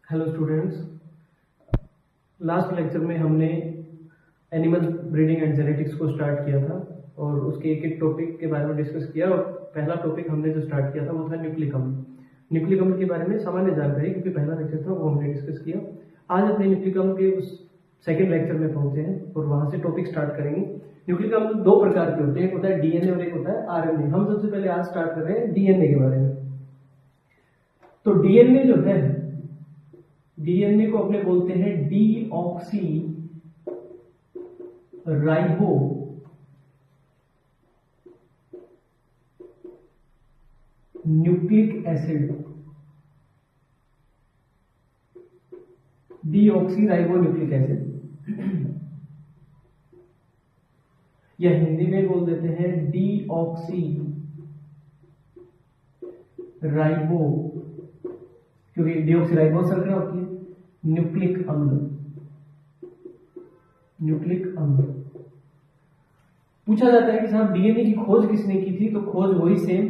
Hello students, last lecture में हमने animal breeding and genetics को स्टार्ट किया था और उसके एक एक टॉपिक के बारे में डिस्कस किया। और पहला टॉपिक हमने जो स्टार्ट किया था वो था न्यूक्लिक अम्ल। न्यूक्लिक अम्ल के बारे में सामान्य जानकारी, क्योंकि पहला लेक्चर था वो हमने डिस्कस किया। आज अपने न्यूक्लिक अम्ल के उस सेकेंड लेक्चर में पहुंचे हैं और वहां से टॉपिक स्टार्ट करेंगे। न्यूक्लिक अम्ल दो प्रकार के होते हैं, एक होता है डीएनए और एक होता है आरएनए। हम सबसे पहले आज स्टार्ट कर रहे हैं डीएनए के बारे में। तो डीएनए जो है, डीएनए को अपने बोलते हैं deoxy ribo nucleic acid. Deoxy ribo nucleic acid या हिंदी में बोल देते हैं डीऑक्सी राइबो, क्योंकि डीऑक्सी राइबो शर्करा होती है। न्यूक्लिक अम्ल, न्यूक्लिक अम्ल। पूछा जाता है कि साहब डीएनए की खोज किसने की थी? तो खोज वही सेम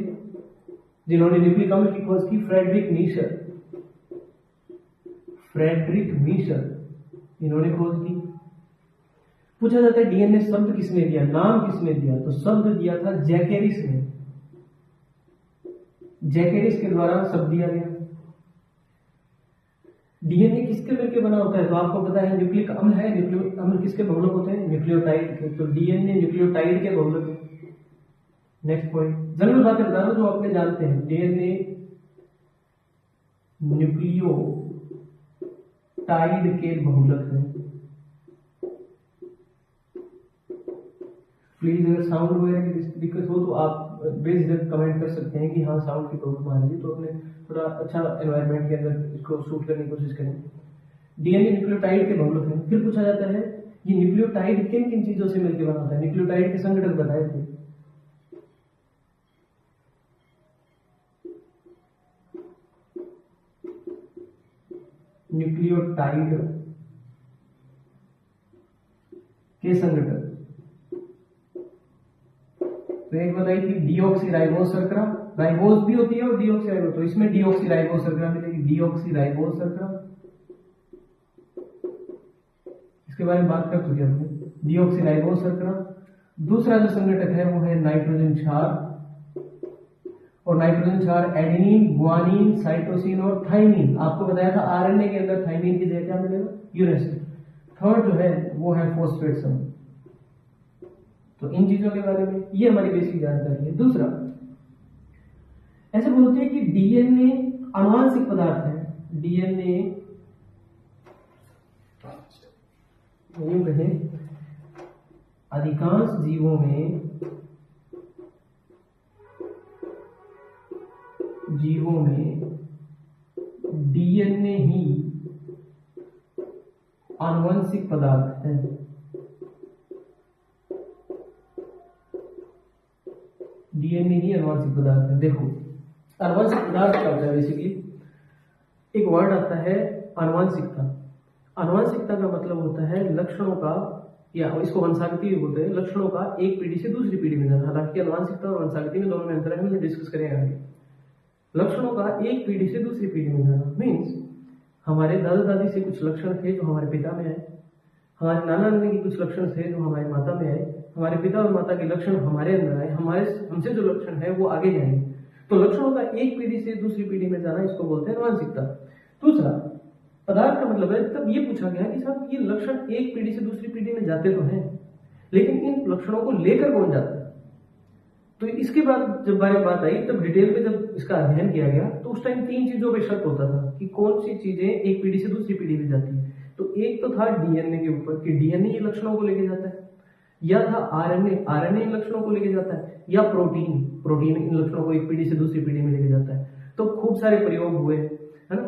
जिन्होंने न्यूक्लिक अम्ल की खोज की, फ्रेडरिक मीशर। फ्रेडरिक मीशर इन्होंने खोज की। पूछा जाता है डीएनए शब्द किसने दिया, नाम किसने दिया? तो शब्द दिया था जैकेरिस ने। जैकेरिस के द्वारा शब्द दिया गया। डीएनए किसके मिलकर बना होता है? तो आपको पता है न्यूक्लिक अम्ल है। न्यूक्लिक अम्ल किसके बहुलक होते हैं? न्यूक्लियोटाइड के। तो डीएनए न्यूक्लियोटाइड के बहुलक है। नेक्स्ट पॉइंट, जनरल बातें बता रहा हूं जो आपने जानते हैं। डीएनए न्यूक्लियोटाइड के बहुलक है। प्लीज अगर साउंड वगैरह की दिक्कत हो तो आप बेझिझक कमेंट कर सकते हैं कि हाँ साउंड की प्रॉब्लम आ रही है, तो अपने थोड़ा अच्छा एनवायरनमेंट के अंदर इसको शूट करने की कोशिश करें। डीएनए न्यूक्लियोटाइड के बहुलक है। फिर पूछा जाता है ये न्यूक्लियोटाइड किन किन चीजों से मिलकर बना होता है? न्यूक्लियोटाइड के संगठन बताए थे। न्यूक्लियोटाइड के संगठन तो एक बताई थी डीऑक्सी राइबोस शर्करा। राइबोस भी होती है और डीऑक्सी राइबोस, तो इसमें डीऑक्सी राइबोस शर्करा मिलेगी। डीऑक्सी राइबोस शर्करा, इसके बारे में बात कर चुके हमने। डीऑक्सी राइबोस शर्करा। दूसरा जो संगठक है वो है नाइट्रोजन क्षार, और नाइट्रोजन क्षार एडेनिन, गुआनिन, साइटोसिन और थाइमिन। आपको बताया था आरएनए के अंदर थाइमिन की जगह क्या मिलेगा? यूरेसिल। थर्ड जो है वो है फॉस्फेट समूह। तो इन चीजों के बारे में ये हमारी बेसिक जानकारी है। दूसरा, ऐसे बोलते हैं कि डीएनए आनुवांशिक पदार्थ है। डीएनए यूं कहें अधिकांश जीवों में डीएनए ही आनुवंशिक पदार्थ है। डीएनए ही आनुवंशिक पदार्थ है। देखो आनुवंशिक पदार्थ क्या होता है? बेसिकली एक वर्ड आता है आनुवंशिकता। आनुवंशिकता का मतलब होता है लक्षणों का, या इसको वंशागति भी बोलते हैं, लक्षणों का एक पीढ़ी से दूसरी पीढ़ी में जाना। हालांकि आनुवंशिकता और वंशागति में दोनों में अंतर है, हम डिस्कस करेंगे आगे। लक्षणों का एक पीढ़ी से दूसरी पीढ़ी में जाना मीन्स हमारे दादा दादी से कुछ लक्षण थे जो हमारे पिता में आए, हमारे नाना नानी के कुछ लक्षण थे जो हमारे माता में आए, हमारे पिता और माता के लक्षण हमारे अंदर आए, हमसे जो लक्षण है वो आगे जाएंगे। तो लक्षणों का एक पीढ़ी से दूसरी पीढ़ी में जाना, इसको बोलते हैं आनुवंशिकता। दूसरा, पदार्थ का मतलब है, तब ये पूछा गया कि साहब ये लक्षण एक पीढ़ी से दूसरी पीढ़ी में जाते तो हैं, लेकिन इन लक्षणों को लेकर कौन जाता है? तो इसके बाद जब बात आई, तब डिटेल में जब इसका अध्ययन किया गया तो उस टाइम तीन चीजों पे शक होता था कि कौन सी चीजें एक पीढ़ी से दूसरी पीढ़ी में जाती है। तो एक तो था डीएनए के ऊपर कि डीएनए ये लक्षणों को लेके जाता है, या था आरएनए, आरएनए इन लक्षणों को लेके जाता है, या प्रोटीन, प्रोटीन इन लक्षणों को एक पीढ़ी से दूसरी पीढ़ी में लेके जाता है। तो खूब सारे प्रयोग हुए, है ना,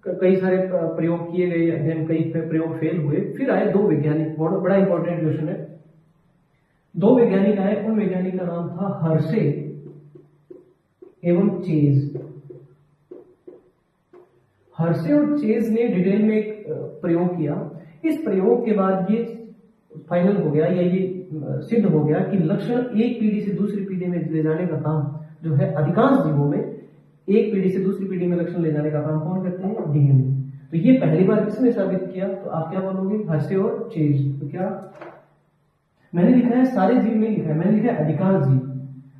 कई सारे प्रयोग किए गए, अध्ययन कई प्रयोग फेल हुए। फिर आए दो वैज्ञानिक, बड़ा इंपॉर्टेंट क्वेश्चन है। दो वैज्ञानिक आए, उन वैज्ञानिक का नाम था हर्शे एवं चेज। हर्शे और चेज ने डिटेल में एक प्रयोग किया। इस प्रयोग के बाद ये फाइनल हो गया, या ये सिद्ध हो गया कि लक्षण एक पीढ़ी से दूसरी पीढ़ी में ले जाने का काम जो है अधिकांश जीवों में एक पीढ़ी से दूसरी पीढ़ी में लक्षण ले जाने का काम कौन करते हैं? डीएनए। तो ये पहली बार किसने साबित किया? तो आप क्या बोलोगे? हर्षे और चेज। तो क्या मैंने लिखा है? सारे जीव नहीं लिखा है, मैंने लिखा है अधिकांश जीव।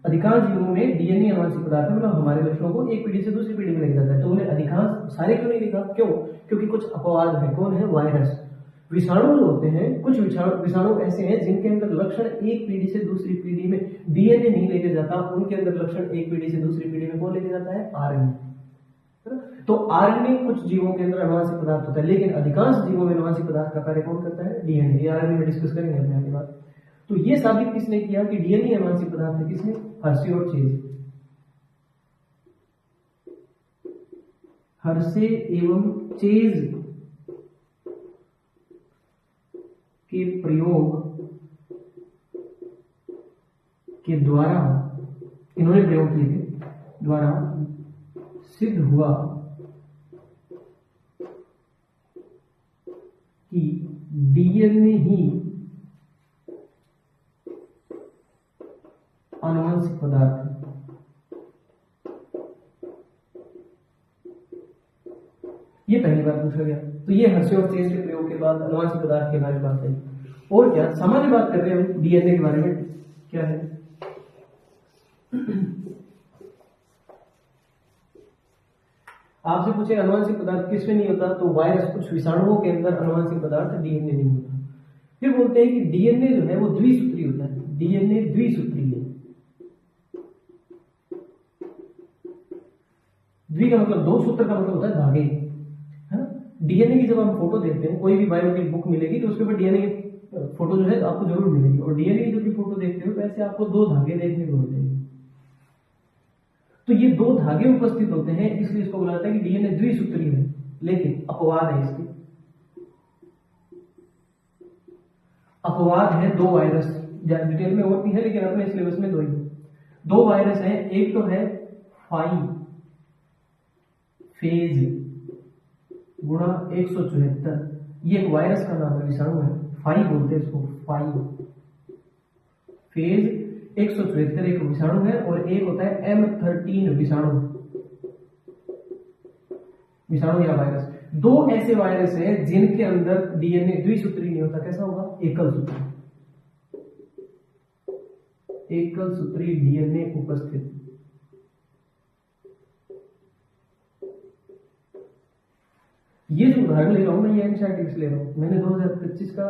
अधिकांश जीवों में डीएनए आनुवंशिक पदार्थ है, मतलब हमारे लक्षणों को एक पीढ़ी से दूसरी पीढ़ी में ले जाता है। तो उन्हें अधिकांश, सारे क्यों नहीं लिखा? क्यों? क्योंकि कुछ अपवाद है। कौन है? वायरस। विषाणु जो होते हैं, कुछ विषाणु ऐसे हैं जिनके अंदर लक्षण एक पीढ़ी से दूसरी पीढ़ी में डीएनए नहीं लेके जाता, उनके अंदर लक्षण एक पीढ़ी से दूसरी पीढ़ी में कौन लेके जाता है? आरएनए। तो आरएनए कुछ जीवों के अंदर आनुवंशिक पदार्थ होता है, लेकिन अधिकांश जीवों में आनुवंशिक पदार्थ का कार्य कौन करता है? डीएनए। ये आरएनए में डिस्कस करेंगे अपने आगे बात। तो ये साबित किसने किया कि डीएनए आनुवंशिक पदार्थ है? किसने? हर्षे और चेज। हर्षे एवं चेज के प्रयोग के द्वारा, इन्होंने प्रयोग किए थे, द्वारा सिद्ध हुआ कि डीएनए ही आनुवंशिक पदार्थ है। ये पहली बार पूछा गया। तो ये हर्षे और चेज के प्रयोग के बाद आनुवंशिक पदार्थ के बारे में बात है। और क्या सामान्य बात कर रहे हैं हम डीएनए के बारे में? क्या है? आपसे पूछे आनुवंशिक पदार्थ किसमें नहीं होता? तो वायरस, कुछ विषाणुओं के अंदर आनुवंशिक पदार्थ डीएनए नहीं होता। फिर बोलते हैं कि डीएनए जो है वो द्विसूत्री होता है। डीएनए द्विसूत्री है। द्वि का मतलब दो, सूत्र का मतलब होता है धागे, है ना? डीएनए की जब हम फोटो देखते हैं, कोई भी बायो की बुक मिलेगी तो उसके ऊपर डीएनए की फोटो जो है आपको जरूर मिलेगी। और डीएनए की जब भी फोटो देखते हो वैसे आपको दो धागे देखने को मिलते हैं। तो ये दो धागे उपस्थित होते हैं, इसलिए इसको बोला जाता है कि डीएनए द्विसूत्री है। लेकिन अपवाद है इसके, अपवाद है दो वायरस। डिटेल में और भी है लेकिन अपने सिलेबस में दो ही। दो वायरस हैं, एक तो है 5 फेज गुणा 174। ये एक वायरस का नाम है, विषाणु है, 5 बोलते हैं इसको। 5 फेज 174 एक विषाणु है, और एक होता है M13 विषाणु या वायरस। दो ऐसे वायरस हैं जिनके अंदर डीएनए द्विसूत्री नहीं होता। कैसा होगा? एकल सूत्री। एकल सूत्री डीएनए उपस्थित। ये जो उदाहरण ले रहा हूं मैं, ये एनसीईआरटी से ले रहा हूं। मैंने 2025 का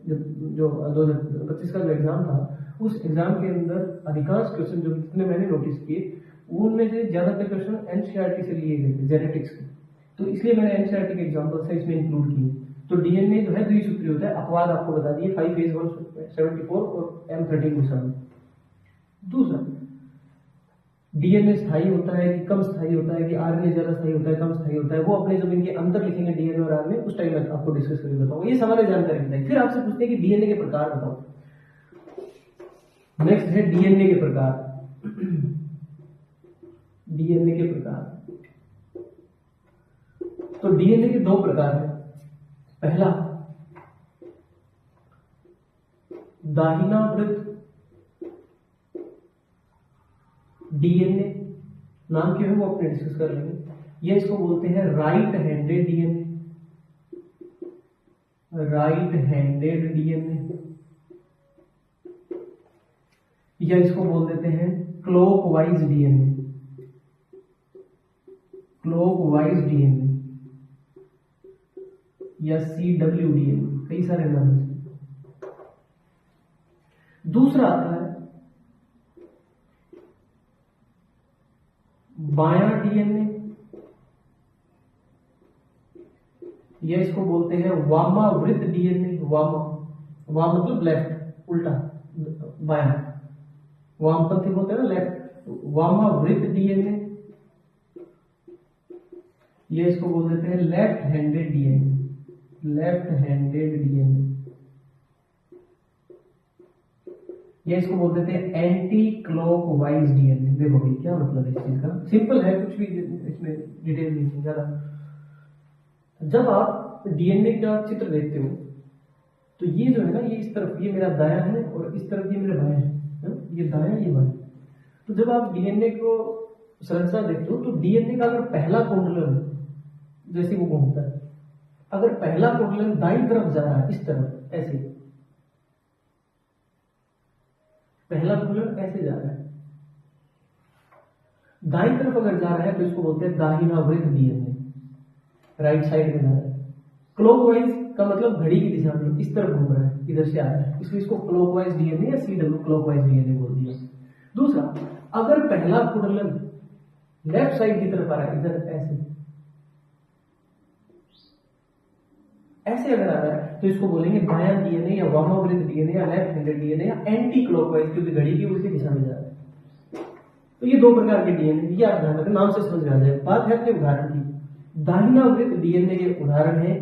जो 2025 का जो एग्जाम था, उस एग्जाम के अंदर अधिकांश क्वेश्चन जो जितने मैंने नोटिस किए, उनमें से ज्यादातर क्वेश्चन एनसीईआरटी से लिए गए थे, जेनेटिक्स के। तो इसलिए मैंने एनसीईआरटी के एग्जाम्पल से इसमें इंक्लूड किए। तो डीएनए जो है द्विसूत्री होता है। अपवाद आपको बता दिए, 5 फेज 174 और M13 विषाणु। दूसरा, डीएनए स्थायी होता है कि कम स्थायी होता है, कि आरएनए ज्यादा स्थायी होता है, कम स्थायी होता है, वो अपने जब इनके अंतर लिखेंगे डीएनए और आरएनए, उस टाइम में आपको डिस्कस करके बताऊंगा। ये सामान्य जानकारी बताइए। फिर आपसे पूछते हैं कि डीएनए के प्रकार बताओ। नेक्स्ट है डीएनए के प्रकार। डीएनए के प्रकार, तो डीएनए के दो प्रकार हैं। पहला, दाहिनावृत्त डीएनए, नाम क्या है वो अपने डिस्कस कर लेंगे। ये इसको बोलते हैं right handed DNA. Right handed DNA, या इसको बोल देते हैं क्लॉकवाइज डीएनए। क्लॉकवाइज डीएनए या CWDNA, कई सारे नाम हैं। दूसरा आता है बायां डीएनए, या इसको बोलते हैं वामावृत्त डीएनए। वाम मतलब लेफ्ट, उल्टा, बायां, वामपंथी बोलते हैं ना, लेफ्ट। वामावृत्त डीएनए, ये इसको बोल देते हैं left handed DNA. Left handed DNA, ये इसको बोल देते हैं एंटी क्लॉकवाइज डीएनए। देखो भाई क्या मतलब है इस चीज का, सिंपल है, कुछ भी इसमें डिटेल नहीं है ज्यादा। जब आप डीएनए का चित्र देखते हो तो ये जो है ना, ये इस तरफ ये मेरा दायां है और इस तरफ ये मेरा बायां है, ये दायां ये बायां। तो जब आप डीएनए को संरचना देखते हो तो डीएनए का अगर पहला कुंडल जैसे वो घूमता है, अगर पहला कोडलन दाईं तरफ जा रहा है, इस तरफ ऐसे, पहला कोडलन ऐसे जा रहा है, दाईं तरफ अगर जा रहा है तो इसको बोलते हैं दाहिना वृत्त डीएनए, राइट साइड में जा रहा है। क्लॉकवाइज का मतलब घड़ी की दिशा में इस तरफ घूम रहा है, इधर से आ रहा है, इसलिए इसको क्लॉकवाइज डीएनए या सीडब्ल्यू क्लॉकवाइज डीएनए बोल दिया। दूसरा, अगर पहला कोडलन लेफ्ट साइड की तरफ आ रहा है, इधर ऐसे ऐसे अगर आ रहा है तो इसको बोलेंगे दायां डीएनए या वामावृत्त डीएनए या लेफ्ट हैंडेड डीएनए या एंटी क्लॉकवाइज, क्योंकि घड़ी की उल्टी दिशा में जा रहा है। तो ये दो प्रकार के डीएनए, ये आप ध्यान रखें, नाम से समझ में आ जाए। बात है अपने उदाहरण की। दाहिना वृत्त डीएनए के उदाहरण है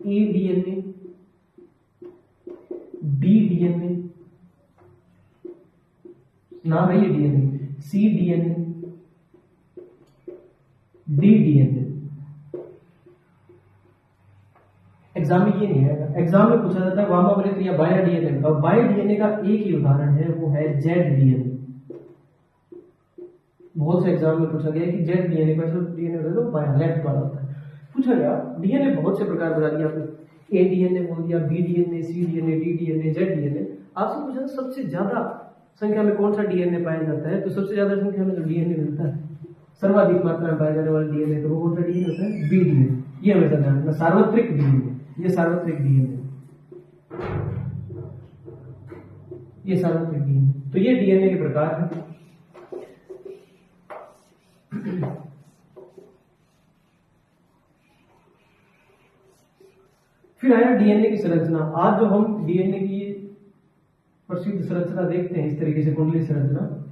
ए डीएनए, बी डीएनए, नाम है ये DNA, C DNA, D DNA. Exam में ये नहीं है, एग्जाम में पूछा जाता है वामावृत्त या बाया डीएनए का। बाया डीएनए का एक ही उदाहरण है, वो है जेड डीएनए। बहुत से एग्जाम में पूछा गया कि जेड डीएनए का जो डीएनए होता है तो बाया लेफ्ट वाला होता है। पूछा गया डीएनए बहुत से प्रकार बता दिया आपने, ए डीएनए बोल दिया, B DNA, C DNA, D DNA, Z DNA. आपसे पूछा सबसे ज्यादा संख्या में कौन सा डीएनए पाया जाता है, तो सबसे ज्यादा संख्या में जो डीएनए मिलता है, सर्वाधिक मात्रा में पाया जाने वाला डीएनए, तो वो कौन सा डीएनए होता है, बी डीएनए। ये हमेशा ध्यान रखना, सार्वत्रिक डीएनए, ये सार्वत्रिक डीएनए, ये सार्वत्रिक डीएनए। तो ये डीएनए के प्रकार हैं। फिर आया डीएनए की संरचना। आज जो हम डीएनए की प्रसिद्ध संरचना देखते हैं, इस तरीके से कुंडली संरचना,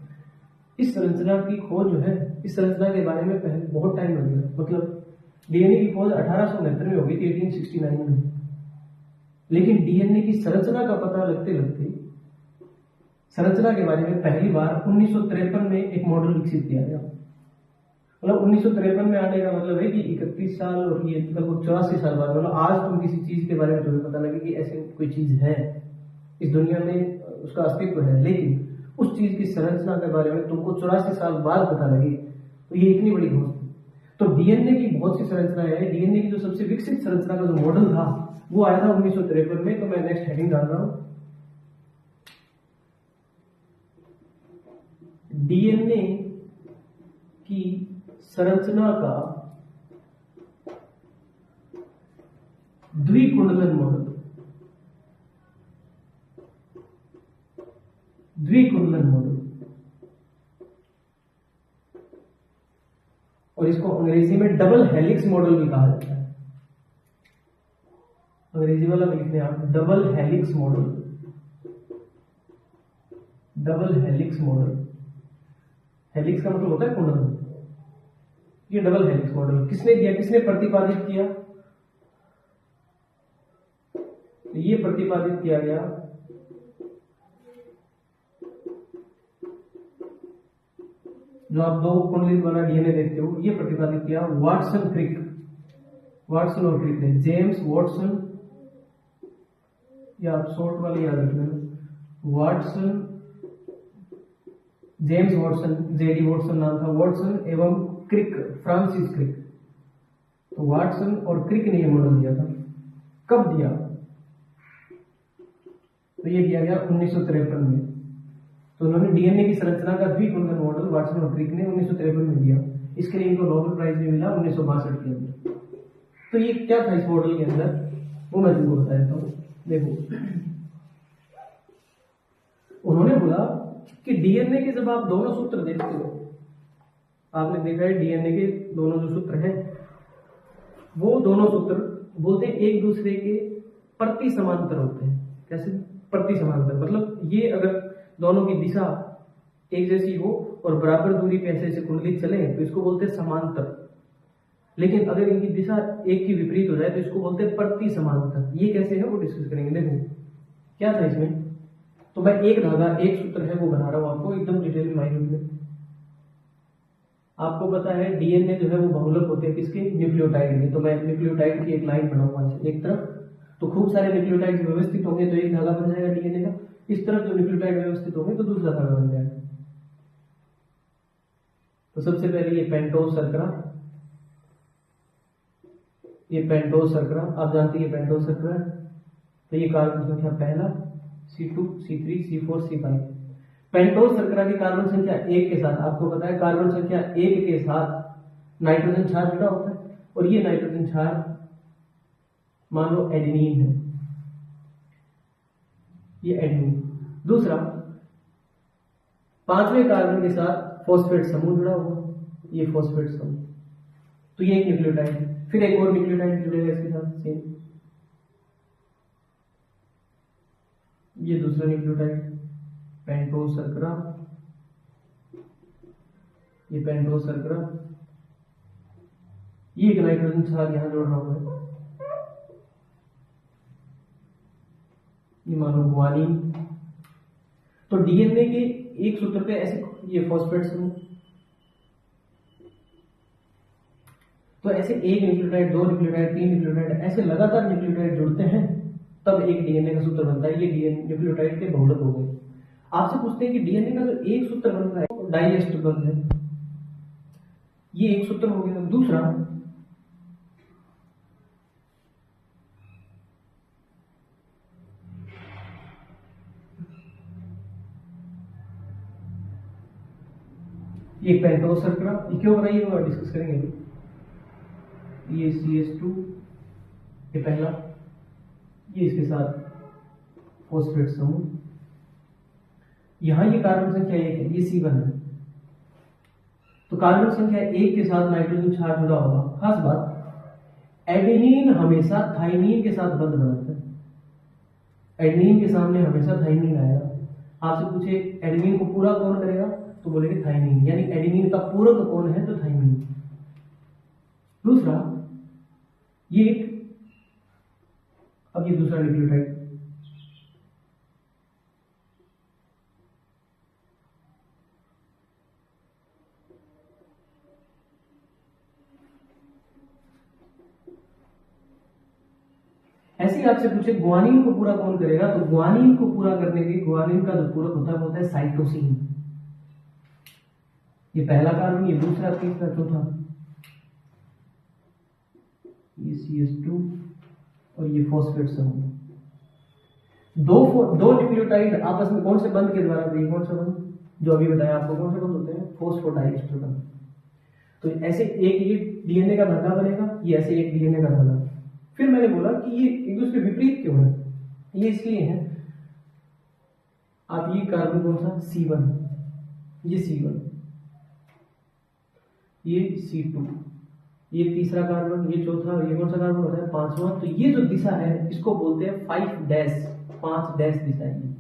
इस संरचना की खोज जो है, इस संरचना के बारे में पहले बहुत टाइम लग गया। मतलब डीएनए की खोज 1869 में हो गई थी, 1869 में, लेकिन डीएनए की संरचना का पता लगते लगते संरचना के बारे में पहली बार 1953 में एक मॉडल विकसित किया गया। मतलब 1953 में आने का मतलब है कि 31 साल और ये लगभग 84 साल बाद, मतलब आज तुम किसी चीज के बारे में तुम्हें पता लगे कि ऐसी कोई चीज है इस दुनिया में, उसका अस्तित्व है, लेकिन उस चीज की संरचना के बारे में तुमको 84 साल बाद पता लगे, तो ये इतनी बड़ी खोज थी। तो डीएनए की बहुत सी संरचनाएं हैं। डीएनए की जो सबसे विकसित संरचना का जो मॉडल था वो आया था 1953 में। तो मैं नेक्स्ट हेडिंग डाल रहा हूं, डीएनए की संरचना का द्विकुंडलन मॉडल, द्विकुंडलन मॉडल, और इसको अंग्रेजी में डबल हेलिक्स मॉडल भी कहा जाता है। अंग्रेजी वाला भी लिखते हैं आप, double helix model, double helix model. Helix का मतलब होता है कुंडलन। ये डबल हेलिक्स मॉडल किसने दिया, किसने प्रतिपादित किया, ये प्रतिपादित किया गया जो आप दो कुंडलित वाला डीएनए देखते हो, ये प्रतिपादित किया वाटसन क्रिक, वाटसन और क्रिक ने, जेम्स वाटसन, या आप शॉर्ट वाले याद रखना, Watson, James Watson, JD Watson नाम था, वाटसन एवं क्रिक, फ्रांसिस क्रिक। तो वाटसन और क्रिक ने यह मॉडल दिया था। कब दिया, तो ये दिया गया 1953 में। तो उन्होंने डीएनए की संरचना का द्विकुंडलन मॉडल वाटसन और क्रिक ने 1953 में दिया। इसके लिए इनको नोबेल प्राइज भी मिला 1962 के अंदर। तो ये क्या था इस मॉडल के अंदर, वो मैं तुमको बता देता हूँ। देखो, उन्होंने बोला कि डीएनए के जब आप दोनों सूत्र देखते हो, आपने देखा है डीएनए के दोनों जो सूत्र हैं, वो दोनों सूत्र बोलते हैं एक दूसरे के प्रति समांतर होते हैं। कैसे प्रति समांतर, मतलब ये अगर दोनों की दिशा एक जैसी हो और बराबर दूरी पे ऐसे ऐसे कुंडली चले तो इसको बोलते हैं समांतर। लेकिन अगर इनकी दिशा एक की विपरीत हो जाए तो इसको बोलते हैं प्रति समांतर। ये कैसे है वो डिस्कस करेंगे। देखो क्या था इसमें, तो मैं एक धागा, एक सूत्र है वो बना रहा हूं आपको एकदम डिटेल माइन्यूट में। आपको पता है डीएनए जो है वो बहुलक होते हैं किसके, न्यूक्लियोटाइड के। तो मैं न्यूक्लियोटाइड की एक लाइन बनाऊंगा एक तरफ, तो खूब सारे न्यूक्लियोटाइड व्यवस्थित होंगे तो एक धागा बन जाएगा डीएनए का। इस तरफ जो न्यूक्लियोटाइड व्यवस्थित होंगे तो दूसरा धागा बन जाएगा। तो सबसे पहले ये पेंटोज शर्करा, ये पेंटोज शर्करा, आप जानते हैं ये पेंटोज शर्करा है। तो ये कार्बन संख्या पहला, C2, C3, C4, C5। Pentose शर्करा की कार्बन संख्या 1 के साथ, आपको पता है कार्बन संख्या 1 के साथ नाइट्रोजन क्षार जुड़ा होता है, और ये नाइट्रोजन क्षार मान लो एडेनिन है, ये एडेनिन। दूसरा, 5वें कार्बन के साथ फॉस्फेट समूह जुड़ा हुआ, ये फॉस्फेट समूह, तो ये एक न्यूक्लियोटाइड है। फिर एक और न्यूक्लियोटाइड जुड़ेगा इसके साथ सेम, ये दूसरा न्यूक्लियोटाइड पेंटोज शर्करा, ये पेंटोज शर्करा, ये एक नाइट्रोजन क्षार यहां जोड़ रहा हूं मैं, ये मानो ग्वानिन। तो डीएनए के एक सूत्र पे ऐसे ये फॉस्फेट समूह, तो ऐसे एक न्यूक्लियोटाइड, 2 न्यूक्लियोटाइड, 3 न्यूक्लियोटाइड, ऐसे लगातार न्यूक्लियोटाइड जुड़ते हैं तब एक डीएनए का सूत्र बनता है। ये डीएनए न्यूक्लियोटाइड के बहुलक हो गए। आपसे पूछते हैं कि डीएनए का जो एक सूत्र बन रहा है डाइएस्टर बंध है, ये एक सूत्र हो गया। दूसरा, ये पेंटोज शर्करा, ये क्यों बनाई है वो डिस्कस करेंगे अभी। ये CH2, ये पहला, ये इसके साथ फॉस्फेट समूह, यहां ये कार्बन संख्या 1 है, ये C1 है। तो कार्बन संख्या 1 के साथ नाइट्रोजन क्षार जुड़ा होगा। खास बात, एडेनिन हमेशा थाइमीन के साथ बंध बनाता है। एडेनिन के सामने हमेशा थाइमीन आएगा। आपसे पूछे एडेनिन को पूरा कौन करेगा, तो बोलेंगे थाइमीन, यानी एडेनिन का पूरक कौन है, तो थाइमीन। दूसरा, ये अब ये दूसरा न्यूक्लियोटाइड, ऐसे ही आपसे पूछे ग्वानिन को पूरा कौन करेगा, तो ग्वानिन को पूरा करने के ग्वानिन का जो पूरक होता है वो होता है साइटोसिन। ये पहला कार्बन, ये दूसरा, तीसरा, चौथा, ये CH2 और ये फॉस्फेट समूह। दो न्यूक्लियोटाइड आपस में कौन से बंध के द्वारा, तो ये कौन सा बंध जो अभी बताया आपको, कौन से बंध होते हैं, फॉस्फोडाइएस्टर बंध। तो ऐसे एक ये डीएनए का धागा बनेगा, ये ऐसे एक डीएनए का धागा। फिर मैंने बोला कि ये एक दूसरे विपरीत क्यों है, ये इसलिए है, आप ये कार्बन कौन सा, C1, ये C1, ये C2, ये तीसरा कार्बन, ये चौथा, ये कौन सा कार्बन होता है, 5वां। तो ये जो दिशा है इसको बोलते हैं 5 डैश दिशा है।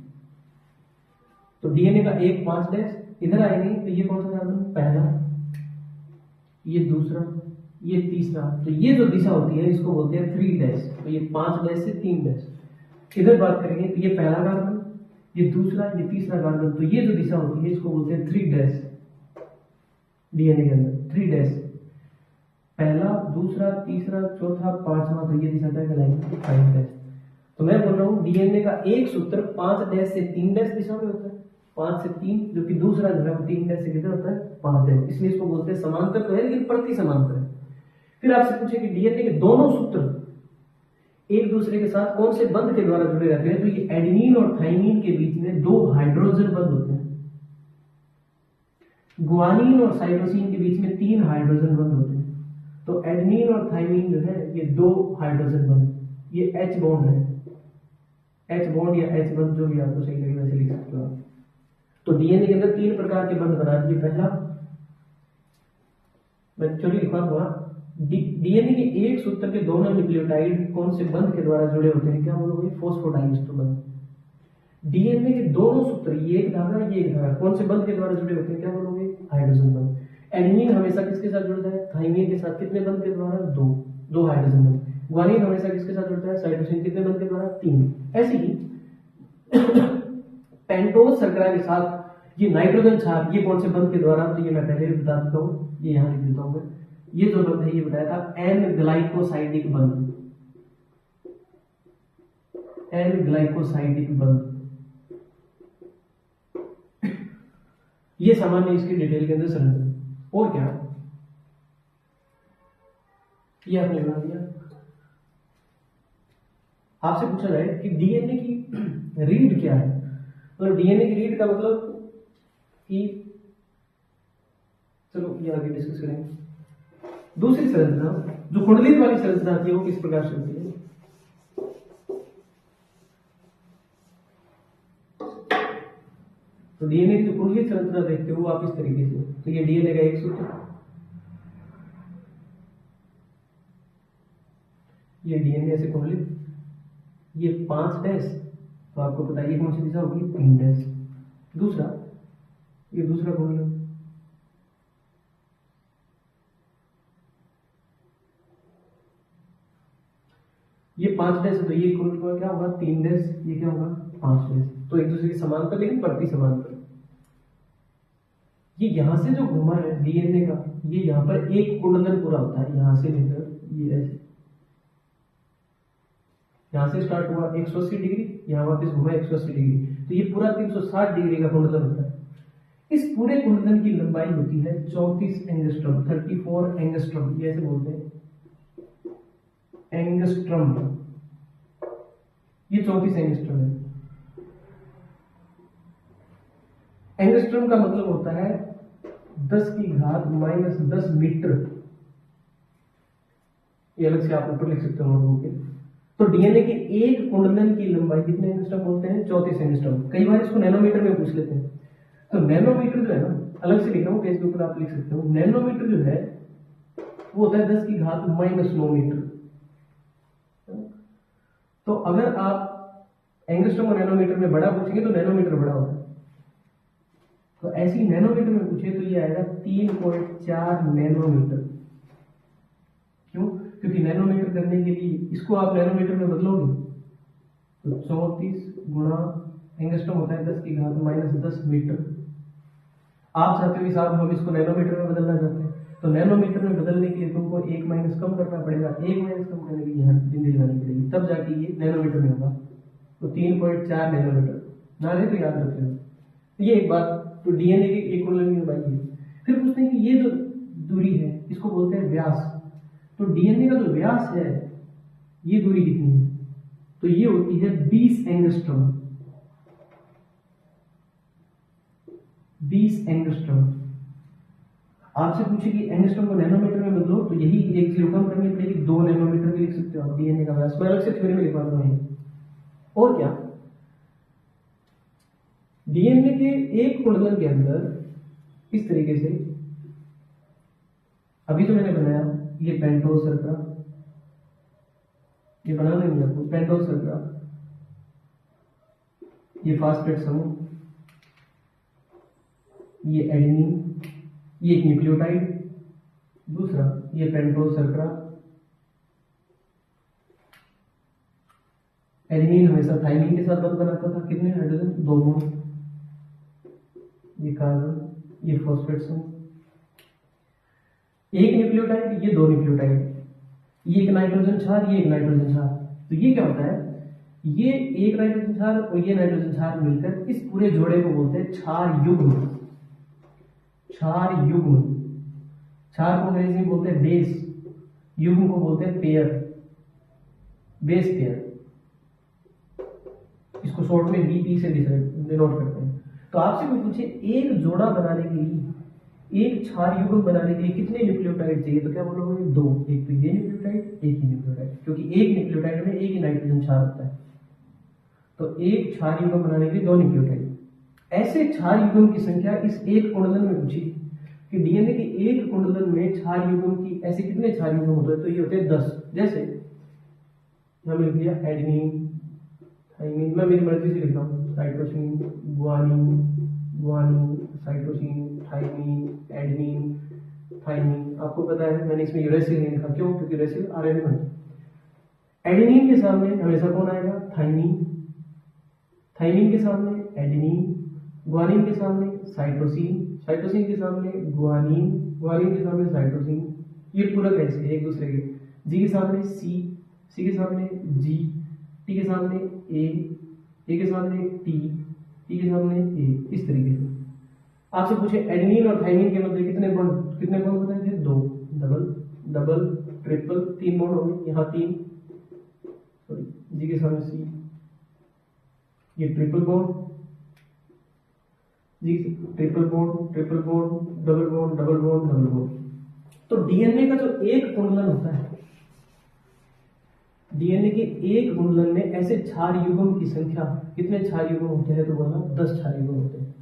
तो डीएनए का 1 5 डैश इधर आएंगे, तो ये कौन सा कार्बन, पहला, ये दूसरा, ये तीसरा। तो ये जो दिशा होती है इसको बोलते हैं 3 डैश। तो ये 5 डैश से 3 डैश। इधर बात करेंगे तो ये पहला कार्बन, ये दूसरा, ये तीसरा कार्बन। तो ये जो दिशा होती है इसको बोलते हैं 3 डैश। डीएनए के अंदर 3 डैश, पहला, दूसरा, तीसरा, चौथा, 5वां। तो ये दिशा क्या कहलाएगी, 5 डैश। तो मैं बोल रहा हूँ डीएनए का एक सूत्र 5 डैश से 3 डैश दिशा में होता है, 5 से 3, जो कि दूसरा जो है 3 डैश से किधर होता है, 5 डैश। इसलिए इसको बोलते हैं समांतर तो है लेकिन प्रति समांतर है। फिर आपसे पूछे कि डीएनए के दोनों सूत्र एक दूसरे के साथ कौन से बंध के द्वारा जुड़े रहते हैं, तो ये एडेनिन और थाइमीन के बीच में 2 हाइड्रोजन बंध होते हैं। गुआनिन और साइटोसिन के बीच में 3 हाइड्रोजन बंध होते हैं। तो एडेनिन और थाइमीन जो है ये 2 हाइड्रोजन बंध, ये H बॉन्ड है, H बॉन्ड या H बंध जो भी आपको सही लगे वैसे लिख सकते हो आप। तो डीएनए के अंदर 3 प्रकार के बंध बना दिए। पहला मैं चलिए लिखवा दूंगा, डीएनए के एक सूत्र के दोनों न्यूक्लियोटाइड कौन से बंध के द्वारा जुड़े होते हैं, क्या बोलोगे, फॉस्फोडाइएस्टर बंध। डीएनए के दोनों सूत्र, ये एक धागा, ये एक धागा, कौन से बंध के द्वारा जुड़े होते हैं, क्या बोलोगे, हाइड्रोजन बंध। एडेनिन हमेशा किसके साथ जुड़ता है, थाइमीन के साथ। कितने बंध के द्वारा, 2 हाइड्रोजन बंध। गुआनिन हमेशा किसके साथ जुड़ता है, साइटोसिन। कितने बंध के द्वारा, 3। ऐसे ही पेंटोज शर्करा के साथ ये नाइट्रोजन क्षार, ये कौन से बंध के द्वारा, तो ये मैं पहले भी बता देता हूँ, ये यहाँ लिख देता हूँ मैं। ये जो बंध है ये बताया था एन ग्लाइकोसाइडिक बंध, एन ग्लाइकोसाइडिक बंध। ये सामान्य इसकी डिटेल के अंदर संरचना। और क्या, ये आपने बना दिया। आपसे पूछा जाए कि डीएनए की रीड क्या है, तो डीएनए की रीड का मतलब कि, चलो ये आगे डिस्कस करेंगे। दूसरी संरचना जो कुंडलित वाली संरचना आती है वो किस प्रकार से होती है? तो डीएनए की जो कुंडलित संरचना देखते हो वो आप इस तरीके से, तो ये डीएनए का एक सूत्र, ये डीएनए से कुंडलित, ये 5 डैश, तो आपको पता है ये कौन सी दिशा होगी, 3 डैश। दूसरा, ये दूसरा कुंडलित, ये 5 डैश है, तो ये कुंडलित क्या होगा, 3 डैश, ये क्या होगा 5 डैश। तो एक दूसरे के समांतर लेकिन प्रति समांतर। ये यहां से जो घुमा है डीएनए का, ये यहां पर एक कुंडलन पूरा होता है, यहां से लेकर ये ऐसे, यहां से स्टार्ट हुआ 180 डिग्री, यहां वापस घुमा 180 डिग्री, तो ये पूरा 360 डिग्री का कुंडलन होता है। इस पूरे कुंडलन की लंबाई होती है 34 एंगस्ट्रम, 34 एंगस्ट्रम, ये ऐसे बोलते हैं एंगस्ट्रम, ये 34 एंगस्ट्रम है। एंगस्ट्रम का मतलब होता है 10 की घात -10 मीटर, ये अलग से आप ऊपर लिख सकते हो नोटबुक के। तो डीएनए के एक कुंडलन की लंबाई कितने एंगस्ट्रम बोलते हैं, 34 एंगस्ट्रम। कई बार इसको नैनोमीटर में पूछ लेते हैं, तो नैनोमीटर जो है ना, अलग से लिख रहा हूं पेज के ऊपर आप लिख सकते हो, नैनोमीटर जो है वो होता है 10 की घात -9 मीटर। तो अगर आप एंगस्ट्रम और नैनोमीटर में बड़ा पूछेंगे तो नैनोमीटर बड़ा होता है, तो ऐसी नैनोमीटर में पूछे तो ये आएगा 3.4 नैनोमीटर। क्यों? क्योंकि नैनोमीटर करने के लिए इसको आप नैनोमीटर में बदलोगे तो 34 गुणा एंगस्ट्रम होता है 10 की घात -10 मीटर। आप चाहते हो कि साहब हम इसको नैनोमीटर में बदलना चाहते हैं, तो नैनोमीटर में बदलने के लिए तुमको 1 माइनस कम करना पड़ेगा, 1 माइनस कम करने के लिए यहाँ बिंदी लगानी पड़ेगी, तब जाके ये नैनोमीटर में होगा। तो 3.4 नैनोमीटर ना ले तो याद रख लेना। ये एक बात, तो डीएनए की एक कुंडलन की लंबाई है। फिर पूछते हैं कि ये जो दूरी है इसको बोलते हैं व्यास। तो डीएनए का जो व्यास है ये दूरी कितनी है, तो ये होती है 20 एंगस्ट्रम, 20 एंगस्ट्रम। आपसे पूछे कि एंगस्ट्रम को नैनोमीटर में बदलो तो यही एक जीरो कम करनी पड़ेगी, 2 नैनोमीटर भी लिख सकते हो आप डीएनए का व्यास। मैं अलग से थ्योरी में लिखवा दूंगा। और क्या, डीएनए के एक कुंडलन के अंदर इस तरीके से, अभी जो मैंने बनाया ये पेंटोज सर्करा, ये बनाना नहीं आपको, पेंटोज सर्करा, ये फास्फेट समूह, ये एडेनिन, ये एक न्यूक्लियोटाइड, दूसरा ये पेंटोज सर्करा। एडेनिन हमेशा थाइमिन के साथ बंध बनाता था, कितने हाइड्रोजन, 2 बॉन्ड, ये कार्बन, ये फॉस्फेट समूह, एक न्यूक्लियोटाइड, ये 2 न्यूक्लियोटाइड, ये एक नाइट्रोजन क्षार, ये एक नाइट्रोजन क्षार। तो ये क्या होता है, ये एक नाइट्रोजन क्षार और ये नाइट्रोजन क्षार मिलकर इस पूरे जोड़े को बोलते हैं क्षार युग्म। क्षार युग्म, क्षार को अंग्रेजी में बोलते हैं बेस, युग्म को बोलते हैं पेयर, बेस पेयर। इसको शॉर्ट में बीपी से डिनोट करते हैं। तो आपसे कोई पूछे एक जोड़ा बनाने के लिए, एक क्षार युग्म बनाने के लिए कितने न्यूक्लियोटाइड चाहिए, तो क्या बोलोगे, 2। एक तो ये न्यूक्लियोटाइड, एक ही न्यूक्लियोटाइड, क्योंकि एक न्यूक्लियोटाइड में एक ही नाइट्रोजन क्षार होता है। तो एक क्षार युग्म बनाने के लिए 2 न्यूक्लियोटाइड। ऐसे क्षार युग्म की संख्या इस एक कुंडलन में पूछी कि डीएनए के एक कुंडलन में क्षार युग्म की ऐसे कितने क्षार युग्म होते हैं, तो ये होते हैं 10। जैसे यहां मिल गया एडेनिन, थाइमिन, मैं मेरी मर्जी से लिख रहा हूँ, cytosine, guanine, guanine, cytosine, thymine, adenine, thymine. आपको पता है मैंने इसमें यूरेसिल नहीं लिखा, क्यों, क्योंकि यूरेसिल आरएनए में है। एडेनिन के सामने हमेशा कौन आएगा, थाइमिन, थाइमिन के सामने एडेनिन, गुआनिन के सामने साइटोसिन, साइटोसिन के सामने गुआनिन, गुआनिन के सामने साइटोसिन। ये पूरा कैसे एक दूसरे के, जी के सामने सी, सी के सामने जी, टी के सामने ए के सामने टी के सामने ए, इस तरीके से। आपसे पूछे एडेनिन और थाइमिन के मध्य कितने बॉन्ड बताए थे, 2। डबल, डबल, ट्रिपल, 3 बॉन्ड हो गए, यहाँ 3, सॉरी जी के सामने सी, ये triple bond, G triple bond triple bond, double bond double bond double bond. तो डीएनए का जो एक कुंडलन होता है, डीएनए के एक कुंडलन में ऐसे क्षार युग्म की संख्या, कितने क्षार युग्म होते हैं, तो बोला 10 क्षार युग्म होते हैं।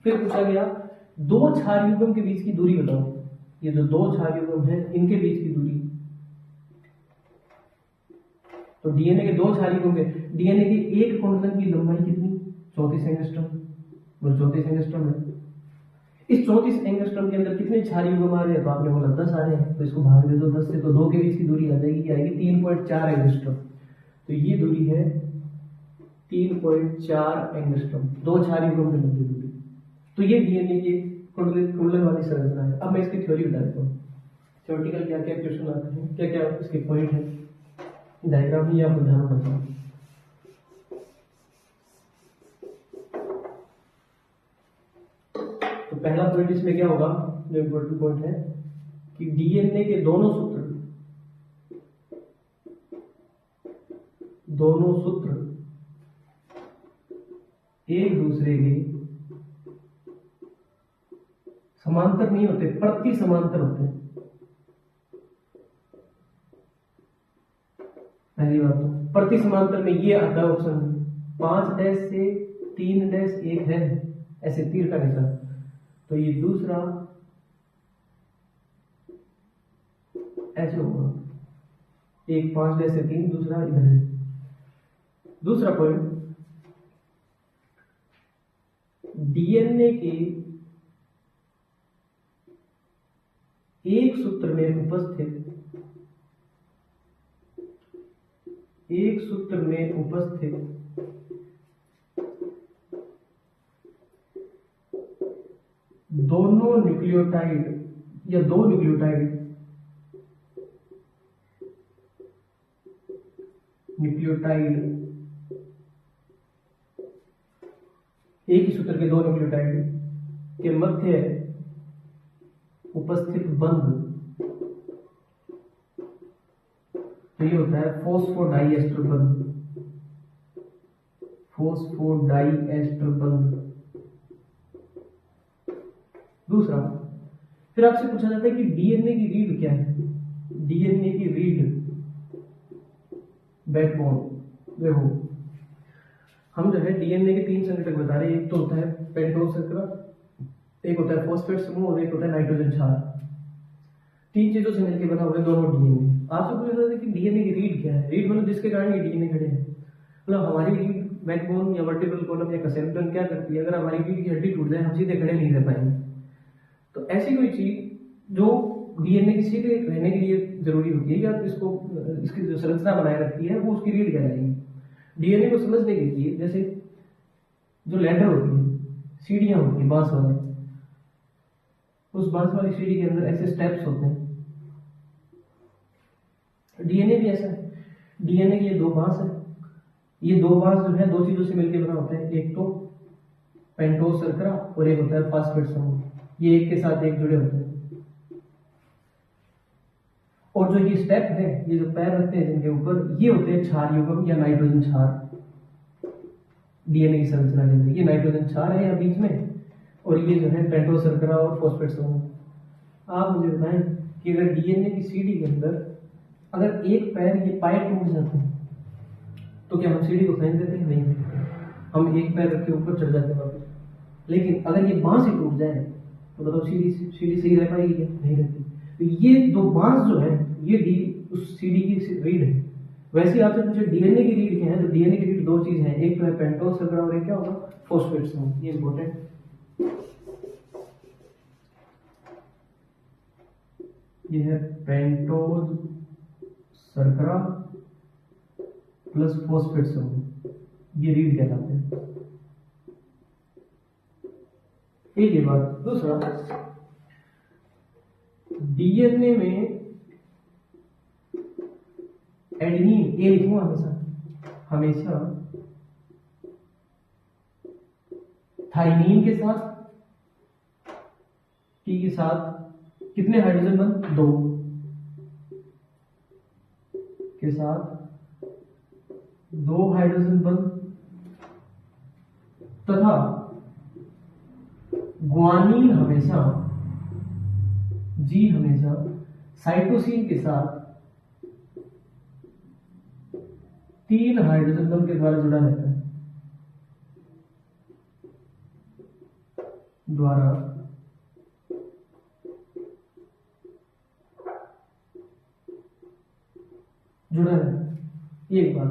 फिर पूछा गया दो क्षार युग्म के बीच की दूरी बताओ, ये जो दो क्षार युग्म है इनके बीच की दूरी। तो डीएनए के दो क्षार युग्म के, डीएनए के एक कुंडलन की लंबाई कितनी, 34 एंगस्ट्रॉम, वो 34 एंगस्ट्रॉम है। इस 34 एंगस्ट्रॉम के अंदर कितने क्षार युग्म आ रहे हैं, तो आपने बोला 10 आ रहे हैं, तो इसको भाग दे दो 10 से, तो दो के बीच की दूरी आ जाएगी, क्या आएगी 3.4 एंगस्ट्रॉम। तो ये दूरी है 3.4 एंगस्ट्रॉम, दो क्षार युग्म के मध्य दूरी। तो ये डीएनए की कुंडलन वाली संरचना है। अब मैं इसकी थ्योरी बता देता हूँ, थ्योरेटिकल क्या क्या क्वेश्चन आते हैं, क्या क्या इसके पॉइंट है, डायग्राम ही आपको ध्यान रखना है। तो पहला पॉइंट इसमें क्या होगा, जो इम्पोर्टेंट पॉइंट है कि डीएनए के दोनों सूत्र एक दूसरे के समांतर नहीं होते, प्रति समांतर होते हैं। पहली बात तो प्रति समांतर में ये आता है ऑप्शन 5 डैश से 3 डैश 1 है, ऐसे तीर का निशान। तो ये दूसरा ऐसे होगा, एक 5 डैश से 3, दूसरा इधर है। दूसरा पॉइंट, डीएनए के एक सूत्र में उपस्थित दोनों न्यूक्लियोटाइड या दो न्यूक्लियोटाइड 1 ही सूत्र के दो न्यूक्लियोटाइड के मध्य उपस्थित बंध, तो ये होता है फॉस्फोडाइएस्टर बंध, फॉस्फोडाइएस्टर बंध। दूसरा, फिर आपसे पूछा जाता है कि डीएनए की रीढ़ क्या है, डीएनए की रीढ़ बैकबोन। देखो हम जो है डीएनए के 3 संघटक बता रहे हैं, एक तो होता है पेंटोज शर्करा, एक होता है फॉस्फेट समूह और एक होता है नाइट्रोजन क्षार। 3 चीजों से मिलकर बना हुआ है दोनों डीएनए। आपसे पूछा जाता है कि डीएनए की रीढ़ क्या है, रीढ़ मतलब जिसके कारण ये डीएनए खड़े हैं। मतलब हमारी रीढ़ बैकबोन या वर्टिब्रल कॉलम या कसेप्टन क्या करती है, अगर हमारी रीढ़ की हड्डी टूट जाए हम सीधे खड़े नहीं रह पाएंगे। तो ऐसी कोई चीज जो डीएनए के सीधे रहने के लिए जरूरी होती है या इसको इसकी जो संरचना बनाए रखती है, वो उसकी रीढ़ कहलाएगी। डीएनए को समझने के लिए जैसे जो लैडर होती है, सीढ़ियां होती है बांस वाली, उस बांस वाली सीढ़ी के अंदर ऐसे स्टेप्स होते हैं। डीएनए भी ऐसा है, डीएनए के ये 2 बांस है, ये 2 बांस जो है 2 चीजों से मिलकर बना होता है, एक तो पेंटोज शर्करा और एक होता है फॉस्फेट समूह, ये एक के साथ एक जुड़े होते हैं। और जो ये स्टेप है, ये जो पैर रखते हैं जिनके ऊपर, ये होते हैं क्षार युग्म या नाइट्रोजन क्षार। डीएनए की संरचना के अंदर ये नाइट्रोजन क्षार है या बीच में, और ये जो है पेंटोज शर्करा और फॉस्फेट समूह। आप मुझे बताएं कि अगर डीएनए की सीढ़ी के अंदर अगर एक पैर, ये पैर टूट जाते हैं तो क्या हम सीढ़ी को फेंक देते हैं? नहीं, हम एक पैर रख के ऊपर चढ़ जाते हैं वापस। लेकिन अगर ये बांस ही टूट जाए तो बताओ सीढ़ी सही रह पाएगी क्या? नहीं रहती। तो ये 2 बांस जो है ये उस सीढ़ी की रीढ़ है। वैसे आपसे पूछे डीएनए की रीढ़ क्या है, तो डीएनए की रीढ़ 2 चीज है, एक तो है पेंटोज शर्करा और एक क्या होगा, फॉस्फेट समूह। ये इंपॉर्टेंट, ये है पेंटोज शर्करा प्लस फॉस्फेट समूह, ये रीढ़ कहलाते हैं। एक ये बात। दूसरा, डीएनए में एडेनिन, ए लिखूंगा हमेशा थाइमीन के साथ, टी के साथ कितने हाइड्रोजन बंद? 2 के साथ 2 हाइड्रोजन बंध तथा ग्वानीन हमेशा साइटोसिन के साथ 3 हाइड्रोजन बंध के द्वारा जुड़ा रहता है, ये एक बात।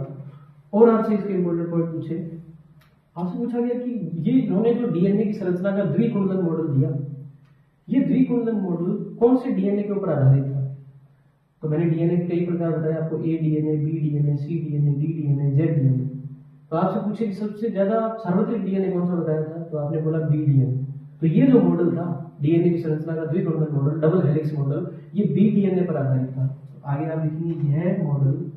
और आपसे इसके इम्पोर्टेंट पॉइंट पूछे, आपसे पूछा गया कि ये इन्होंने जो डीएनए की संरचना का द्विकुंडलन मॉडल दिया, ये द्विकुंडलन मॉडल कौन से डीएनए के ऊपर आधारित था? तो मैंने डीएनए के कई प्रकार बताए आपको, A DNA, B DNA, C DNA, D DNA, Z DNA. तो आपसे पूछे कि सबसे ज्यादा सार्वत्रिक डीएनए कौन सा बताया था, तो आपने बोला बी डीएनए। तो ये जो मॉडल था डीएनए की संरचना का द्विकुंडलन मॉडल, डबल हेलिक्स मॉडल, ये बी डीएनए पर आधारित था। तो आगे आप लिखेंगे यह मॉडल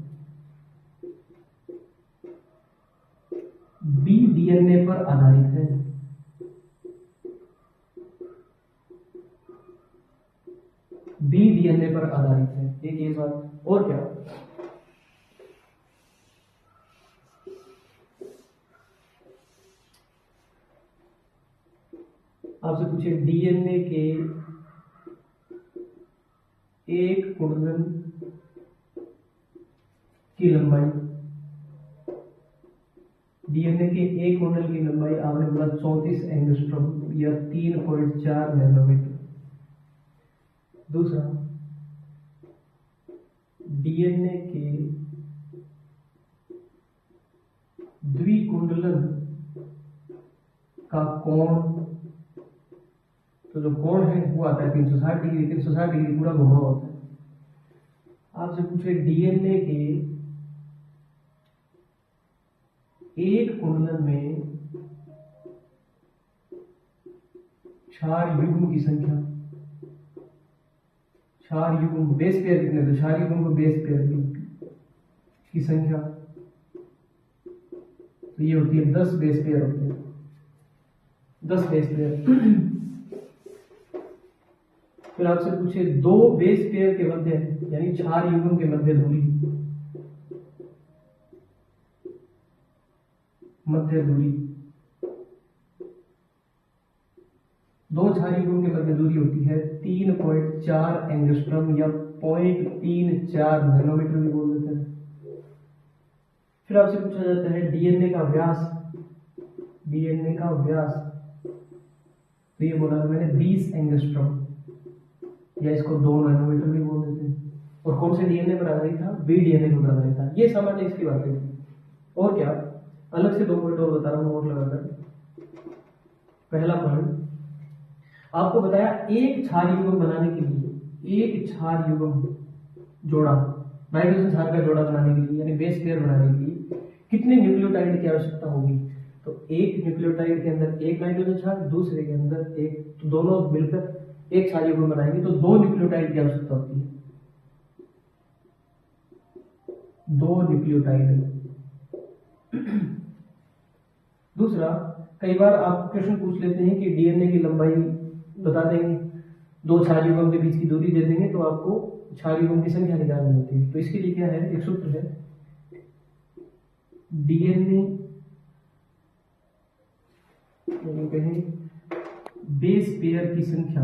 बी डीएनए पर आधारित है। बी डीएनए पर आधारित है, एक ये बात। और क्या, आपसे पूछे डीएनए के एक कुंडलन की लंबाई, डीएनए के एक कुंडल की लंबाई आपने बोला 34 एंगस्ट्रॉम या 3.4 नैनोमीटर। दूसरा, डीएनए के द्विकुंडलन का कोण, तो जो कोण है वो आता है 360 डिग्री। 360 डिग्री पूरा घुमा होता है। आपसे पूछे डीएनए के एक कुंडलन में क्षार युग्म की संख्या, क्षार युग्म बेस पेयर कितने, तो क्षार युग्म को बेस पेयर की संख्या, तो ये होती है 10 बेस पेयर होते हैं, 10 बेस पेयर। फिर आपसे पूछे 2 बेस पेयर के मध्य, यानी क्षार युग्म के मध्य दूरी, दो क्षार युग्म के मध्य दूरी होती है 3.4 एंगस्ट्रॉम या 0.34 नैनोमीटर भी बोल देते हैं। फिर आपसे पूछा जाता है डीएनए का व्यास, तो ये बोला मैंने 20 एंगस्ट्रॉम या इसको 2 नैनोमीटर भी बोल देते हैं। और कौन से डीएनए पर आधारित था, बी डीएनए पर आधारित था। ये सामान्य इसकी बातें थी। और क्या, अलग से 2 पॉइंट और बता रहा हूं नोट लगाकर। पहला पॉइंट आपको बताया, एक क्षार युग्म बनाने के लिए, एक क्षार युग्म जोड़ा, नाइट्रोजन क्षार का जोड़ा बनाने के लिए, यानी बेस पेयर बनाने के लिए कितने न्यूक्लियोटाइड की आवश्यकता होगी? तो एक न्यूक्लियोटाइड के अंदर एक नाइट्रोजन क्षार, दूसरे के अंदर एक, तो दोनों मिलकर एक क्षार युग्म बनाएंगे, तो 2 न्यूक्लियोटाइड की आवश्यकता होती है, 2 न्यूक्लियोटाइड। दूसरा, कई बार आप क्वेश्चन पूछ लेते हैं कि डीएनए की लंबाई बता देंगे, 2 क्षार युग्म के बीच की दूरी दे देंगे, तो आपको क्षार युग्म की संख्या निकालनी होती है। तो इसके लिए क्या है, एक सूत्र है, डीएनए यानी कहें बेस पेयर की संख्या,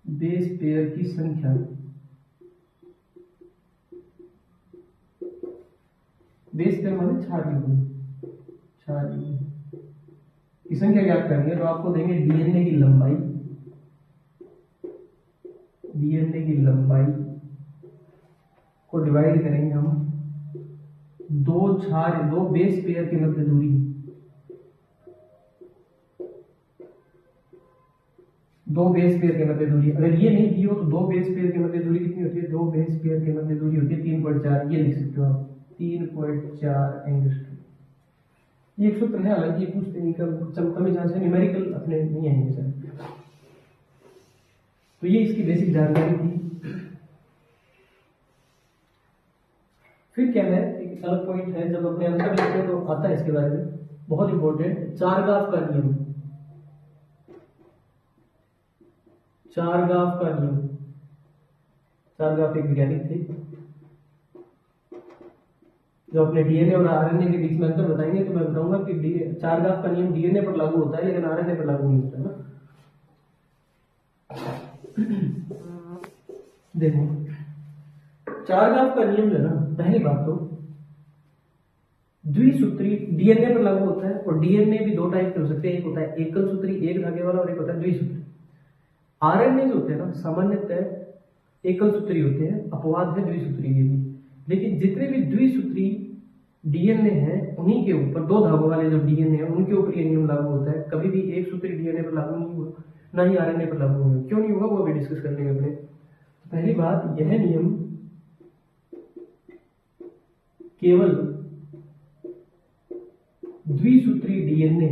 बेस पेयर की संख्या, बेस पेयर माने क्षार युग्म की संख्या ज्ञात करनी है। तो आपको देंगे डीएनए की लंबाई, को डिवाइड करेंगे हम 2 बेस पेयर के मध्य दूरी, 2 बेस पेयर के मध्य दूरी। अगर ये नहीं दी हो तो 2 बेस पेयर के मध्य दूरी कितनी होती है, 2 बेस पेयर के मध्य दूरी होती है 3.4। ये लिख सकते हो आप, 3.4 एंगस्ट्रॉम। ये एक सूत्र है, हालांकि ये पूछते नहीं, कमी चांस है, न्यूमेरिकल अपने नहीं आएंगे सर। तो ये इसकी बेसिक जानकारी थी। फिर क्या है, एक अलग पॉइंट है, जब अपने आंसर लिखते हैं तो आता है इसके बारे में, बहुत इंपॉर्टेंट, चारगाफ का नियम। चारगाफ चारगाफ एक वैज्ञानिक थे जो अपने डीएनए और आरएनए के बीच में अंतर बताएंगे। तो मैं बताऊंगा कि चारगाफ का नियम डीएनए पर लागू होता है लेकिन आरएनए पर लागू नहीं होता है ना। देखो चारगाफ का नियम जो है ना, पहली बात तो द्विसूत्री डीएनए पर लागू होता है और डीएनए भी दो टाइप के हो सकते हैं, एक होता है एकल सूत्री एक धागे वाला और एक होता है द्विसूत्री। आरएनए जो होते हैं ना सामान्यतः एकल सूत्री होते हैं, अपवाद है द्विसूत्री के भी। लेकिन जितने भी द्विसूत्री डीएनए हैं उन्हीं के ऊपर, दो धागों वाले जो डीएनए हैं उनके ऊपर ये नियम लागू होता है। कभी भी एक सूत्री डीएनए पर लागू नहीं हुआ, ना ही आरएनए पर लागू होगा। क्यों नहीं होगा वो अभी डिस्कस कर लेंगे अपने। पहली बात, यह नियम केवल द्विसूत्री डीएनए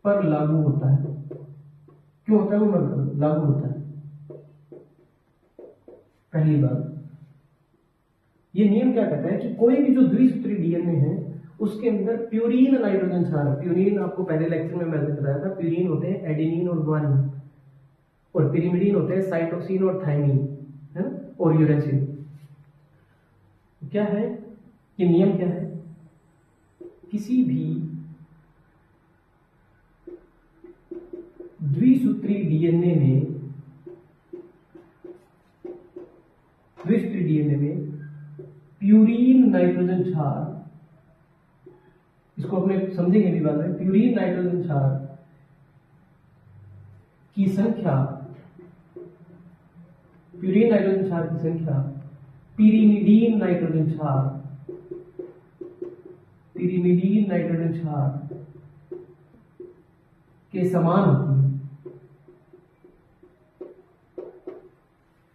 पर लागू होता है। क्यों होता है वो मतलब लागू होता है। पहली बात, ये नियम क्या कहता है कि कोई भी जो द्विसूत्री डीएनए है उसके अंदर प्यूरीन नाइट्रोजन क्षार, प्यूरीन आपको पहले लेक्चर में मैंने बताया था, प्यूरीन होते हैं एडेनिन और गुआनिन, और पिरिमिडीन होते हैं साइटोसिन और थाइमिन, है ना, और यूरेसिल। क्या है ये नियम? क्या है? किसी भी द्विसूत्री डीएनए में प्यूरीन नाइट्रोजन क्षार, इसको अपने समझेंगे भी बाद में, प्यूरीन नाइट्रोजन क्षार की संख्या, प्यूरीन नाइट्रोजन क्षार की संख्या पिरिमिडीन नाइट्रोजन क्षार के समान होती है।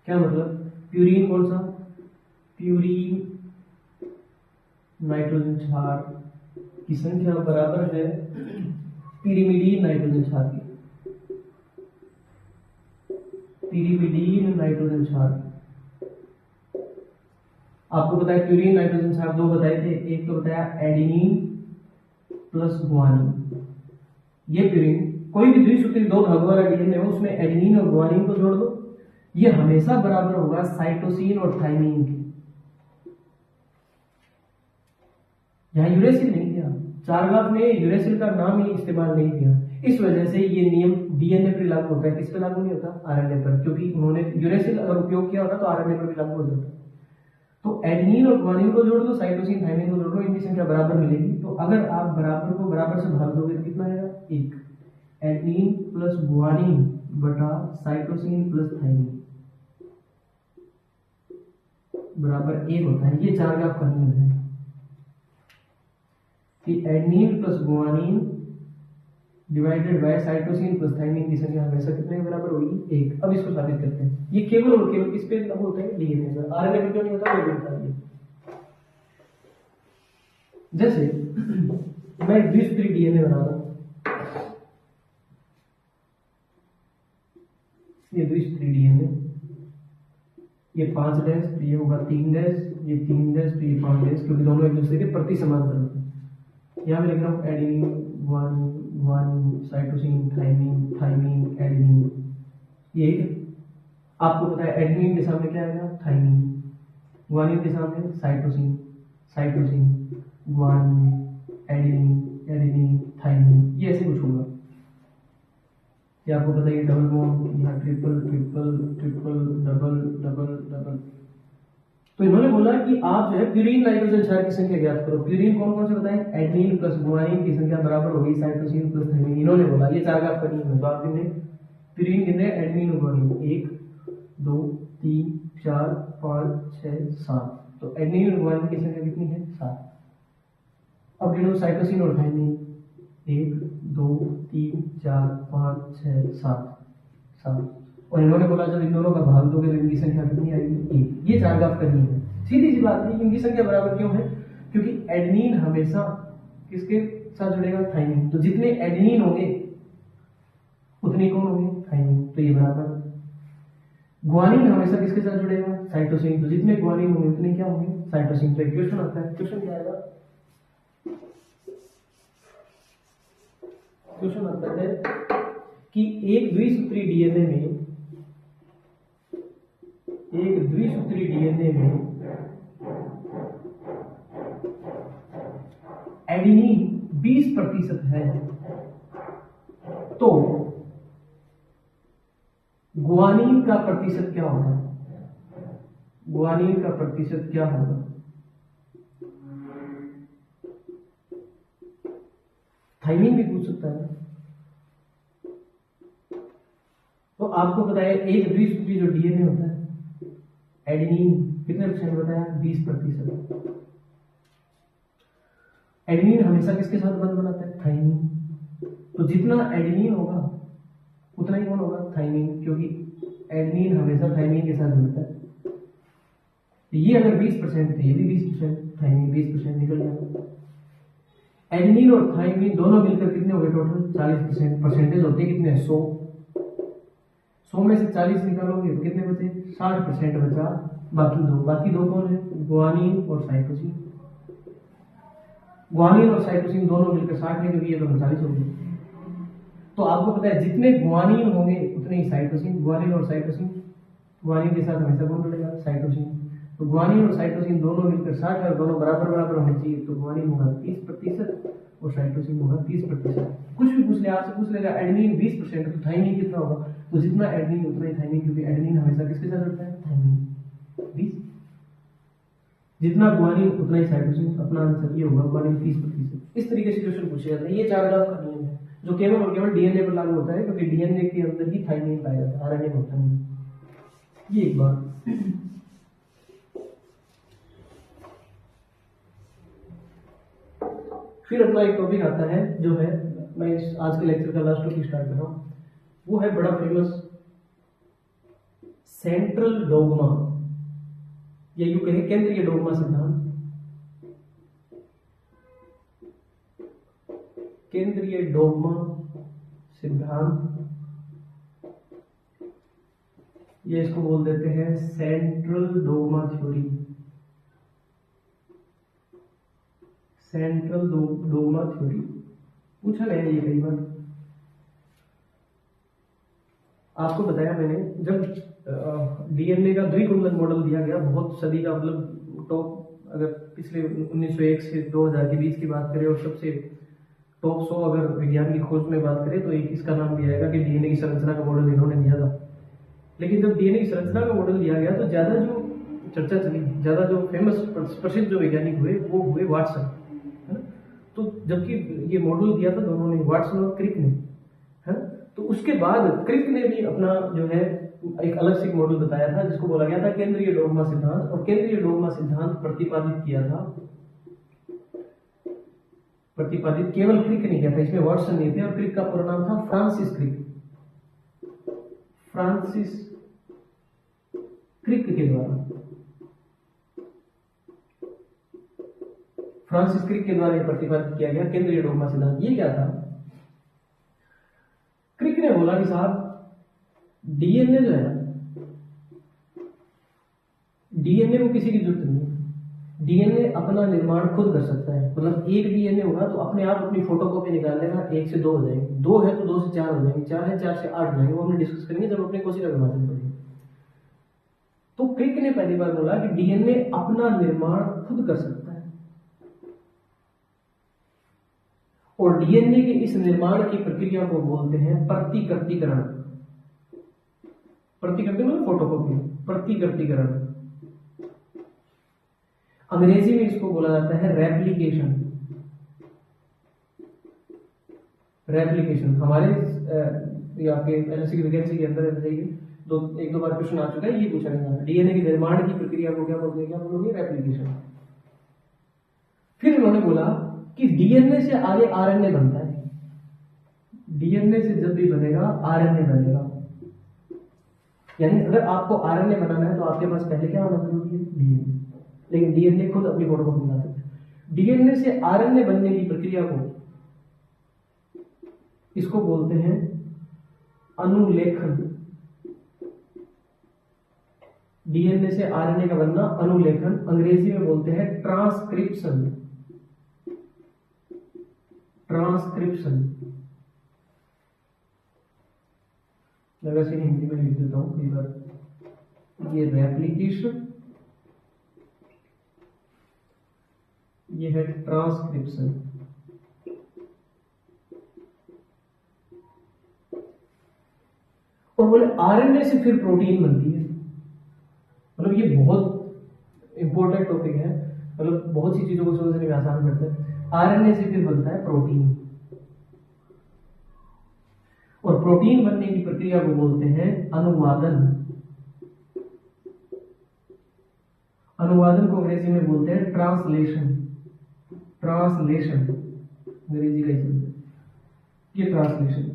क्या मतलब? प्यूरीन कौन सा? प्यूरीन नाइट्रोजन क्षार की संख्या बराबर है पिरिमिडीन नाइट्रोजन क्षार की। पिरिमिडीन नाइट्रोजन क्षार, आपको पता है प्यूरीन नाइट्रोजन क्षार दो बताए थे, एक तो बताया एडेनिन प्लस गुआनिन। ये प्यूरीन, कोई भी द्विसूत्री दो धागों वाला डीएनए हो उसमें एडेनिन और गुआनिन को जोड़ दो, ये हमेशा बराबर होगा साइटोसिन और थाइमिन के। यहां यूरेसिल नहीं किया, चारगाफ में यूरेसिल का नाम ही इस्तेमाल नहीं किया। इस वजह से ये नियम डीएनए पर लागू होता है, किस पे लागू नहीं होता? आरएनए पर, क्योंकि उन्होंने यूरेसिल अगर उपयोग किया होता तो आरएनए पर भी लागू हो जाता। तो एडेनिन और गुआनिन को जोड़ दो, साइटोसिन थाइमिन को जोड़ दो, इनकी संख्या बराबर मिलेगी। तो अगर आप बराबर को बराबर से भाग दोगे तो कितना आएगा? एक। एडेनिन प्लस गुआनिन बटा साइटोसिन प्लस थाइमिन बराबर एक होता है। ये चारगाफ का नियम है कि adenine plus guanine divided by cytosine plus thymine की संख्या हमेशा कितने के बराबर होगी? एक। अब इसको साबित करते हैं। ये केवल और केवल किस पे लागू होता है? डीएनए पर। आरएनए पर क्यों नहीं होता? वो भी बता दिए। जैसे मैं द्विसूत्री डीएनए बना रहा हूं, ये द्विसूत्री डीएनए, ये 5 डैश, तो ये होगा 3 डैश, ये 3 डैश, तो ये 5 डैश, क्योंकि दोनों एक दूसरे के प्रति समांतर होते हैं। यहां मैं लिख रहा हूं adenine guanine, guanine cytosine thymine, thymine adenine. ये आपको पता है एडेनिन के सामने क्या आएगा? थाइमिन। गुआनिन के सामने cytosine, cytosine guanine adenine, adenine thymine, ये ऐसे कुछ होगा। ये आपको पता है डबल बॉन्ड, यहाँ triple triple triple double double double. तो इन्होंने बोला कि आप जो है प्यूरीन नाइट्रोजन क्षार की संख्या ज्ञात करो। प्यूरीन कौन कौन से बताएं? एडेनिन प्लस गुआनिन की संख्या बराबर होगी साइटोसिन प्लस थाइमिन। इन्होंने बोला, ये चारगाफ का नियम है। तो आप कितने प्यूरीन कितने? एडेनिन और गुआनिन 1 2 3 4 5 6 7। तो एडेनिन और गुआनिन की संख्या कितनी है? 7। अब गिनो साइटोसिन और थाइमिन 1 2 3 4 5 6 7। और इन्होंने बोला जब इन दोनों का भाग दोगे तो इनकी संख्या कितनी आएगी? 1। ये चारगाफ का नियम है। सीधी सी बात है, इनकी संख्या बराबर क्यों है? क्योंकि एडेनिन हमेशा किसके साथ जुड़ेगा? थाइमिन। तो जितने एडेनिन होंगे उतने कौन होंगे? थाइमिन। तो ये बराबर। गुआनिन हमेशा किसके साथ जुड़ेगा? साइटोसिन। तो जितने गुआनिन होंगे उतने क्या होंगे? साइटोसिन। तो एक क्वेश्चन आता है, क्वेश्चन क्या आएगा? क्वेश्चन आता है कि एक द्विसूत्री डीएनए में एक द्विसूत्री डीएनए में एडेनिन 20% है तो गुआनिन का प्रतिशत क्या होगा? गुआनिन का प्रतिशत क्या होगा? थाइमिन भी पूछ सकता है। तो आपको पता है एक द्विसूत्री जो डीएनए होता है एडेनिन कितने परसेंट बताया? 20%। एडेनिन हमेशा किसके साथ बंध बनाता है? थाइमिन। तो जितना एडेनिन होगा उतना ही कौन होगा? थाइमिन, क्योंकि एडेनिन हमेशा थाइमिन के साथ जुड़ता है। ये अगर 20% है, ये भी 20%, थाइमिन 20% निकल गया। एडेनिन और थाइमिन दोनों मिलकर कितने हो गए टोटल? 40%। परसेंटेज होते हैं कितने? 100 में से 40 निकालोगे तो कितने बचे? 60% बचा। बाकी दो कौन है? गुआनिन और साइटोसिन। गुआनिन और साइटोसिन दोनों मिलकर 60 है, क्योंकि ये दोनों 40 हो गए। तो आपको पता है जितने गुआनिन होंगे उतने ही साइटोसिन। गुआनिन और साइटोसिन, गुआनिन के साथ हमेशा कौन जुड़ेगा? साइटोसिन। तो गुआनिन और साइटोसिन दोनों मिलकर 60 है और दोनों बराबर बराबर होने चाहिए। तो गुआनिन होगा 30% और साइटोसिन होगा 30%। कुछ भी पूछ ले, आपसे पूछ लेगा एडेनिन 20% तो थाइमिन कितना होगा? तो जितना एडेनिन उतना ही थाइमिन, क्योंकि एडेनिन हमेशा किसके साथ जुड़ता है? थाइमिन। 20। जितना गुआनिन उतना ही साइटोसिन। अपना आंसर ये होगा, गुआनिन 30%। इस तरीके से क्वेश्चन पूछे जाते हैं। ये 4 ग्राफ का नियम है जो केवल और केवल डीएनए पर लागू होता है, क्योंकि डीएनए के अंदर ही थाइमिन पाया जाता है, आरएनए में होता नहीं। ये एक बात। फिर अपना एक टॉपिक आता है जो है, मैं आज के लेक्चर का लास्ट टॉपिक स्टार्ट कर रहा हूं, वो है बड़ा फेमस सेंट्रल डोगमा, या यूं कहें केंद्रीय डोगमा सिद्धांत। केंद्रीय डोगमा सिद्धांत, ये इसको बोल देते हैं central dogma theory. Central dogma theory पूछा गया ये कई बार। आपको बताया मैंने, जब डीएनए का द्विकुंडल मॉडल दिया गया, बहुत सदी का, मतलब टॉप, अगर पिछले 1901 से 2000 के बीच की बात करें और सबसे टॉप 100 अगर विज्ञान की खोज में बात करें तो एक इसका नाम दिया जाएगा कि डीएनए की संरचना का मॉडल इन्होंने दिया था। लेकिन जब डीएनए की संरचना का मॉडल दिया गया तो ज्यादा जो चर्चा चली, ज्यादा जो फेमस प्रसिद्ध जो वैज्ञानिक हुए वो हुए वाटसन, है ना। तो जबकि ये मॉडल दिया था दोनों ने, वाटसन और क्रिक ने, है ना। तो उसके बाद क्रिक ने भी अपना जो है एक अलग से मॉडल बताया था जिसको बोला गया था केंद्रीय डोगमा सिद्धांत। और केंद्रीय डोगमा सिद्धांत प्रतिपादित किया था, प्रतिपादित केवल क्रिक ने किया था, इसमें वाटसन नहीं थे। और क्रिक का पूरा नाम था फ्रांसिस क्रिक। फ्रांसिस क्रिक के द्वारा, फ्रांसिस क्रिक के द्वारा प्रतिपादित किया गया केंद्रीय डोगमा सिद्धांत। ये क्या था? क्रिक ने बोला कि साहब डीएनए जो है, डीएनए को किसी की जरूरत नहीं है, डीएनए अपना निर्माण खुद कर सकता है। मतलब एक डीएनए होगा तो अपने आप अपनी फोटोकॉपी निकाल लेगा, 1 से 2 हो जाएंगे, 2 है तो 2 से 4 हो जाएंगे, 4 है 4 से 8 हो जाएंगे। वो हमने डिस्कस करेंगे जब अपने कोशिका विभाजन पढ़ेंगे। तो क्रिक ने पहली बार बोला कि डीएनए अपना निर्माण खुद कर सकता है, और डीएनए के इस निर्माण की प्रक्रिया को बोलते हैं प्रतिकृतिकरण। प्रतिकृति मतलब फोटोकॉपी, प्रतिकृतिकरण। अंग्रेजी में इसको बोला जाता है रेप्लिकेशन। रेप्लिकेशन हमारे ये आपके एनएससी की वैकेंसी के अंदर एक दो बार क्वेश्चन आ चुका है, ये पूछा गया। डीएनए के निर्माण की प्रक्रिया को क्या बोलते हैं? क्या बोलोगे? रेप्लिकेशन। फिर उन्होंने बोला कि डीएनए से आगे आरएनए बनता है, डीएनए से जब भी बनेगा आरएनए बनेगा। यानी अगर आपको आरएनए बनाना है तो आपके पास पहले क्या होना जरूरी है? डीएनए। लेकिन डीएनए खुद अपनी फोटोकॉपी बना सकता है। डीएनए से आरएनए बनने की प्रक्रिया को, इसको बोलते हैं अनुलेखन। डीएनए से आरएनए का बनना अनुलेखन, अंग्रेजी में बोलते हैं ट्रांसक्रिप्शन। ट्रांसक्रिप्शन, मैं वैसे हिंदी में लिख देता हूं कई बार, ये रेप्लिकेशन, ये है ट्रांसक्रिप्शन। और बोले आरएनए से फिर प्रोटीन बनती है। मतलब ये बहुत इंपॉर्टेंट टॉपिक है, मतलब बहुत सी चीजों को समझने में आसान करता है। आरएनए से फिर बनता है प्रोटीन, और प्रोटीन बनने की प्रक्रिया को बोलते हैं अनुवादन। अनुवादन को अंग्रेजी में बोलते हैं ट्रांसलेशन। ट्रांसलेशन अंग्रेजी का शब्द है, ये ट्रांसलेशन।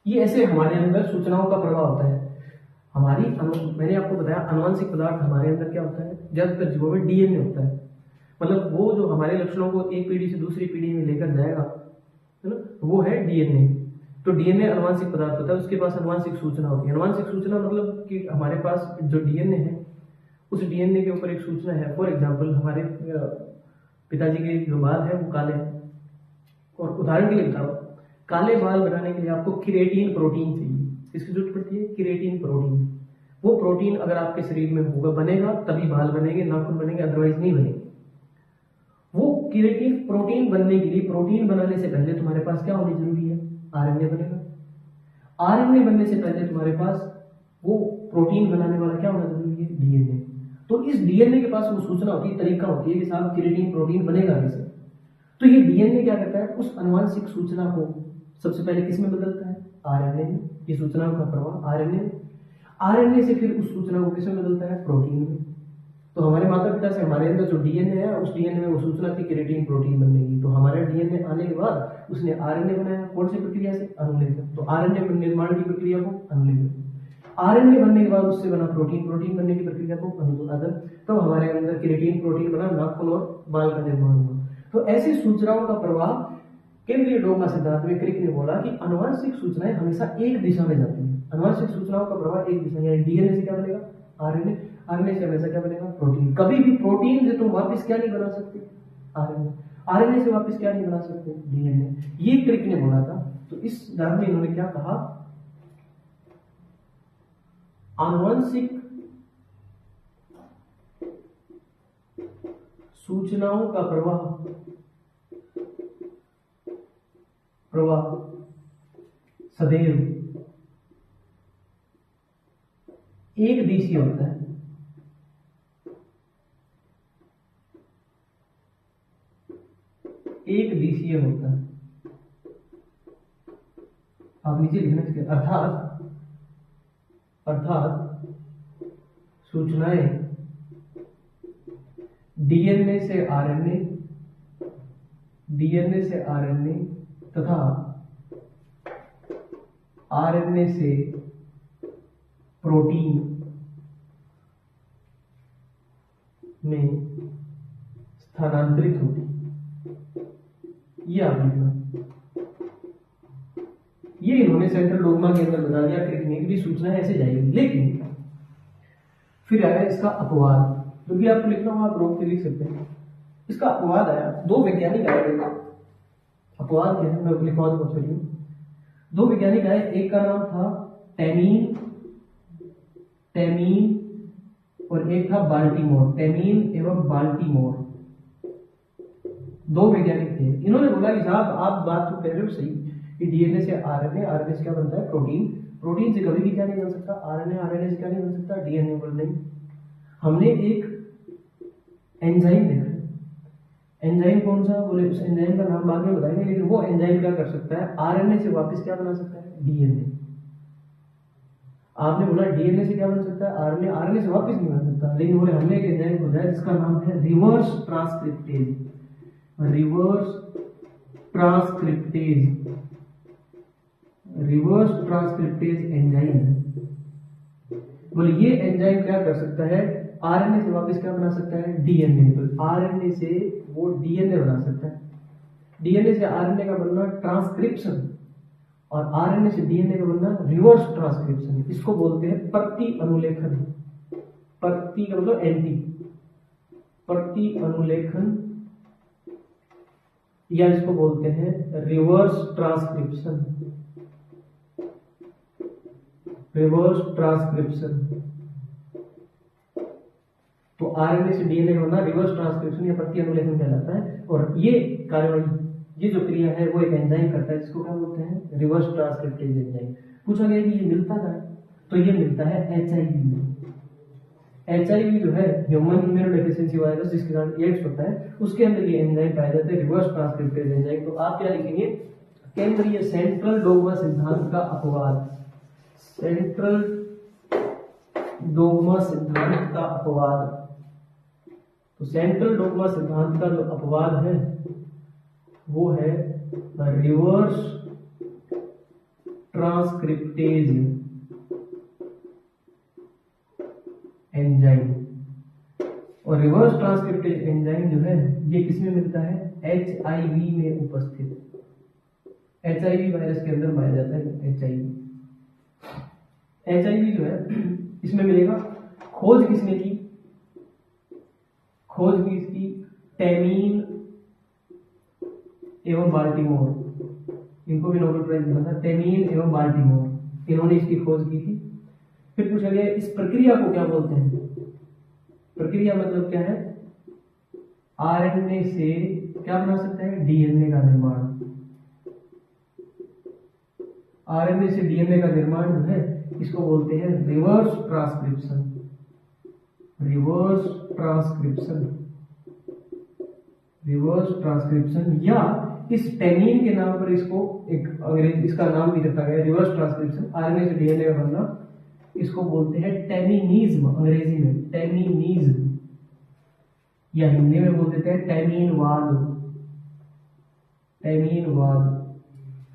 ये ऐसे हमारे अंदर सूचनाओं का प्रवाह होता है। मैंने आपको बताया आनुवंशिक पदार्थ हमारे अंदर क्या होता है, ज्यादातर जीवों में डीएनए होता है। मतलब वो जो हमारे लक्षणों को एक पीढ़ी से दूसरी पीढ़ी में लेकर जाएगा, है ना, वो है डीएनए। तो डीएनए अनुवांशिक पदार्थ होता है, उसके पास अनुवांशिक सूचना होती है। अनुवांशिक सूचना मतलब कि हमारे पास जो डीएनए है, उस डीएनए के ऊपर एक सूचना है। फॉर एग्जाम्पल, हमारे पिताजी के जो बाल है वो काले हैं, और उदाहरण के लिए बताओ, काले बाल बनाने के लिए आपको केराटिन प्रोटीन चाहिए। किसकी जरूरत पड़ती है? Keratin protein. वो प्रोटीन अगर आपके शरीर में होगा, बनेगा, तभी बाल बनेंगे, नाखून बनेंगे, अदरवाइज नहीं बनेंगे। वो केराटिन प्रोटीन बनने के लिए, प्रोटीन बनाने से पहले तुम्हारे पास क्या होनी जरूरी है? आरएनए बनेगा। आरएनए बनने से पहले तुम्हारे पास वो प्रोटीन बनाने वाला क्या होना जरूरी है? डीएनए। तो इस डीएनए के पास वो सूचना होती है, तरीका होती है कि साहब केराटिन प्रोटीन बनेगा कैसे। तो ये डीएनए क्या करता है? उस आनुवंशिक सूचना को सबसे पहले किस में बदलता है? आरएनए में। ये सूचनाओं का प्रवाह आरएनए में। आरएनए से फिर उस सूचना को किस में बदलता है? प्रोटीन में। तो हमारे माता पिता से हमारे अंदर जो डीएनए है, उस डीएनए में वो सूचना थी केराटिन प्रोटीन बनने की। तो हमारे डीएनए आने के बाद उसने आरएनए बनाया। कौन सी प्रक्रिया से? अनुलेखन। तो आरएनए निर्माण की प्रक्रिया को अनुलेखन। आरएनए बनने के बाद उससे बना प्रोटीन। प्रोटीन बनने की प्रक्रिया को अनुवादन। तो हमारे अंदर केराटिन प्रोटीन बना, नाखून और बाल का निर्माण हुआ। तो ऐसी सूचनाओं का प्रवाह, केंद्रीय डोगमा सिद्धांत में क्रिक ने बोला कि आनुवंशिक सूचनाएं हमेशा एक दिशा में जाती हैं। आनुवंशिक सूचनाओं का प्रवाह एक दिशा, यानी डीएनए से क्या बनेगा? आरएनए। आरएनए से हमेशा क्या बनेगा? प्रोटीन। कभी भी प्रोटीन से तुम वापस क्या नहीं बना सकते? आरएनए। आरएनए से वापस क्या नहीं बना सकते? डीएनए। ये क्रिक ने बोला था। तो इस दान में इन्होंने क्या कहा? आनुवंशिक सूचनाओं का प्रवाह सदैव एक दिशीय होता है। एक दिशीय होता है। आप नीचे लिखना चाहिए, अर्थात सूचनाएं डीएनए से आरएनए, डीएनए से आरएनए तथा आरएनए से प्रोटीन में स्थानांतरित होती। ये आप लिखना। ये इन्होंने सेंट्रल डोगमा के अंदर बता दिया क्रिक ने कि सूचना ऐसे जाएगी। लेकिन फिर आया इसका अपवाद, जो भी आपको लिखना हो आप रोक के लिख सकते हैं। इसका अपवाद आया, दो वैज्ञानिक आए। अपवाद क्या है, मैं लिखवा दूं चलिए। दो वैज्ञानिक आए, एक का नाम था टेमीन और एक था बाल्टीमोर। टेमीन एवं बाल्टीमोर, दो वैज्ञानिक थे। इन्होंने बोला कि साहब आप बात तो कह रहे हो सही कि डीएनए से आरएनए, आरएनए से क्या बनता है? प्रोटीन। प्रोटीन से कभी भी क्या नहीं बन सकता? आरएनए। आरएनए से क्या नहीं बन सकता? डीएनए। बोल नहीं, हमने एक एंजाइम देखा। एंजाइम कौन सा? बोले उस एंजाइम का नाम बाद में बताएंगे, लेकिन वो एंजाइम क्या कर सकता है? आरएनए से वापस क्या बना सकता है? डीएनए। आपने बोला डीएनए से क्या बन सकता है? आरएनए। आरएनए से वापस नहीं बन सकता, लेकिन बोले हमने एक एंजाइम खोजा जिसका नाम है reverse transcriptase. Reverse transcriptase enzyme. बोले ये एंजाइम क्या कर सकता है? आरएनए से वापस क्या बना सकता है? डीएनए। तो आरएनए से वो डीएनए बना सकता है। डीएनए से आरएनए का बनना ट्रांसक्रिप्शन, और आरएनए से डीएनए का बनना रिवर्स ट्रांसक्रिप्शन। इसको बोलते हैं प्रति अनुलेखन। प्रति का मतलब एंटी, प्रति अनुलेखन या इसको बोलते हैं रिवर्स ट्रांसक्रिप्शन। रिवर्स ट्रांसक्रिप्शन, तो आरएनए से डीएनए होना रिवर्स ट्रांसक्रिप्शन या प्रति अनुलेखन कहलाता है। और ये कार्यवाही, ये जो क्रिया है वो एक एंजाइम करता है, जिसको क्या बोलते हैं, रिवर्स ट्रांसक्रिप्टेज एंजाइम। पूछा गया कि ये मिलता क्या है, तो ये मिलता है एचआईवी में। एचआईवी जो है ह्यूमन इम्यूनोडेफिशिएंसी वायरस, जिसके कारण एड्स होता है, उसके अंदर ये एंजाइम पाए जाते हैं, रिवर्स ट्रांसक्रिप्टेज एंजाइम। तो आप क्या लिखेंगे, केंद्रीय सेंट्रल डोग्मा सिद्धांत का अपवाद, सेंट्रल डोग्मा सिद्धांत का अपवाद। तो सेंट्रल डोग्मा सिद्धांत का जो अपवाद है वो है रिवर्स ट्रांसक्रिप्टेज एंजाइम। और रिवर्स ट्रांसक्रिप्टेज एंजाइम जो है ये किसमें मिलता है, एचआईवी में उपस्थित, एचआईवी वायरस के अंदर पाया जाता है एचआईवी। एचआईवी जो है इसमें मिलेगा। खोज किसने की, खोज की इसकी टेमीन एवं बाल्टीमोर, इनको भी नोबेल प्राइज मिला था, टेमीन एवं बाल्टीमोर, इन्होंने इसकी खोज की थी। फिर पूछा गया इस प्रक्रिया को क्या बोलते हैं। प्रक्रिया मतलब क्या है, आरएनए से क्या बना सकता है, डीएनए का निर्माण। आरएनए से डीएनए का निर्माण जो है इसको बोलते हैं reverse transcription. Reverse transcription, reverse transcription, या इस टेमीन के नाम पर इसको एक अंग्रेजी इसका नाम भी रखा गया, रिवर्स ट्रांसक्रिप्शन, आरएनए से डीएनए का बनना, इसको बोलते हैं टेमिनिज्म, अंग्रेजी में टेमिनिज्म, या हिंदी में बोल देते हैं टेमीनवाद। टेमीनवाद,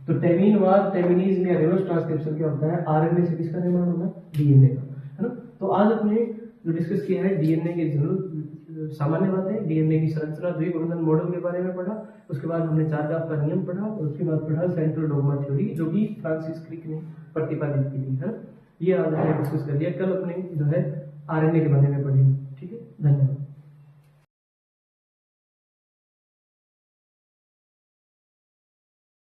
तो टेमीनवाद, टेमिनिज्म या रिवर्स ट्रांसक्रिप्शन क्या होता है, आरएनए से किसका निर्माण होगा, डीएनए का, है ना। तो आज अपने जो डिस्कस किया है डीएनए की जरूर सामान्य बातें, डीएनए की संरचना, द्विबंधन मॉडल के बारे में पढ़ा। उसके बाद हमने चार्गाफ का नियम पढ़ा, और उसके बाद पढ़ा सेंट्रल डोग्मा थ्योरी, जो कि फ्रांसिस क्रिक ने प्रतिपादित की थी, है ना। ये आज हमने डिस्कस कर लिया। कल अपने जो है आरएनए के बारे में पढ़ेंगे। ठीक है, धन्यवाद।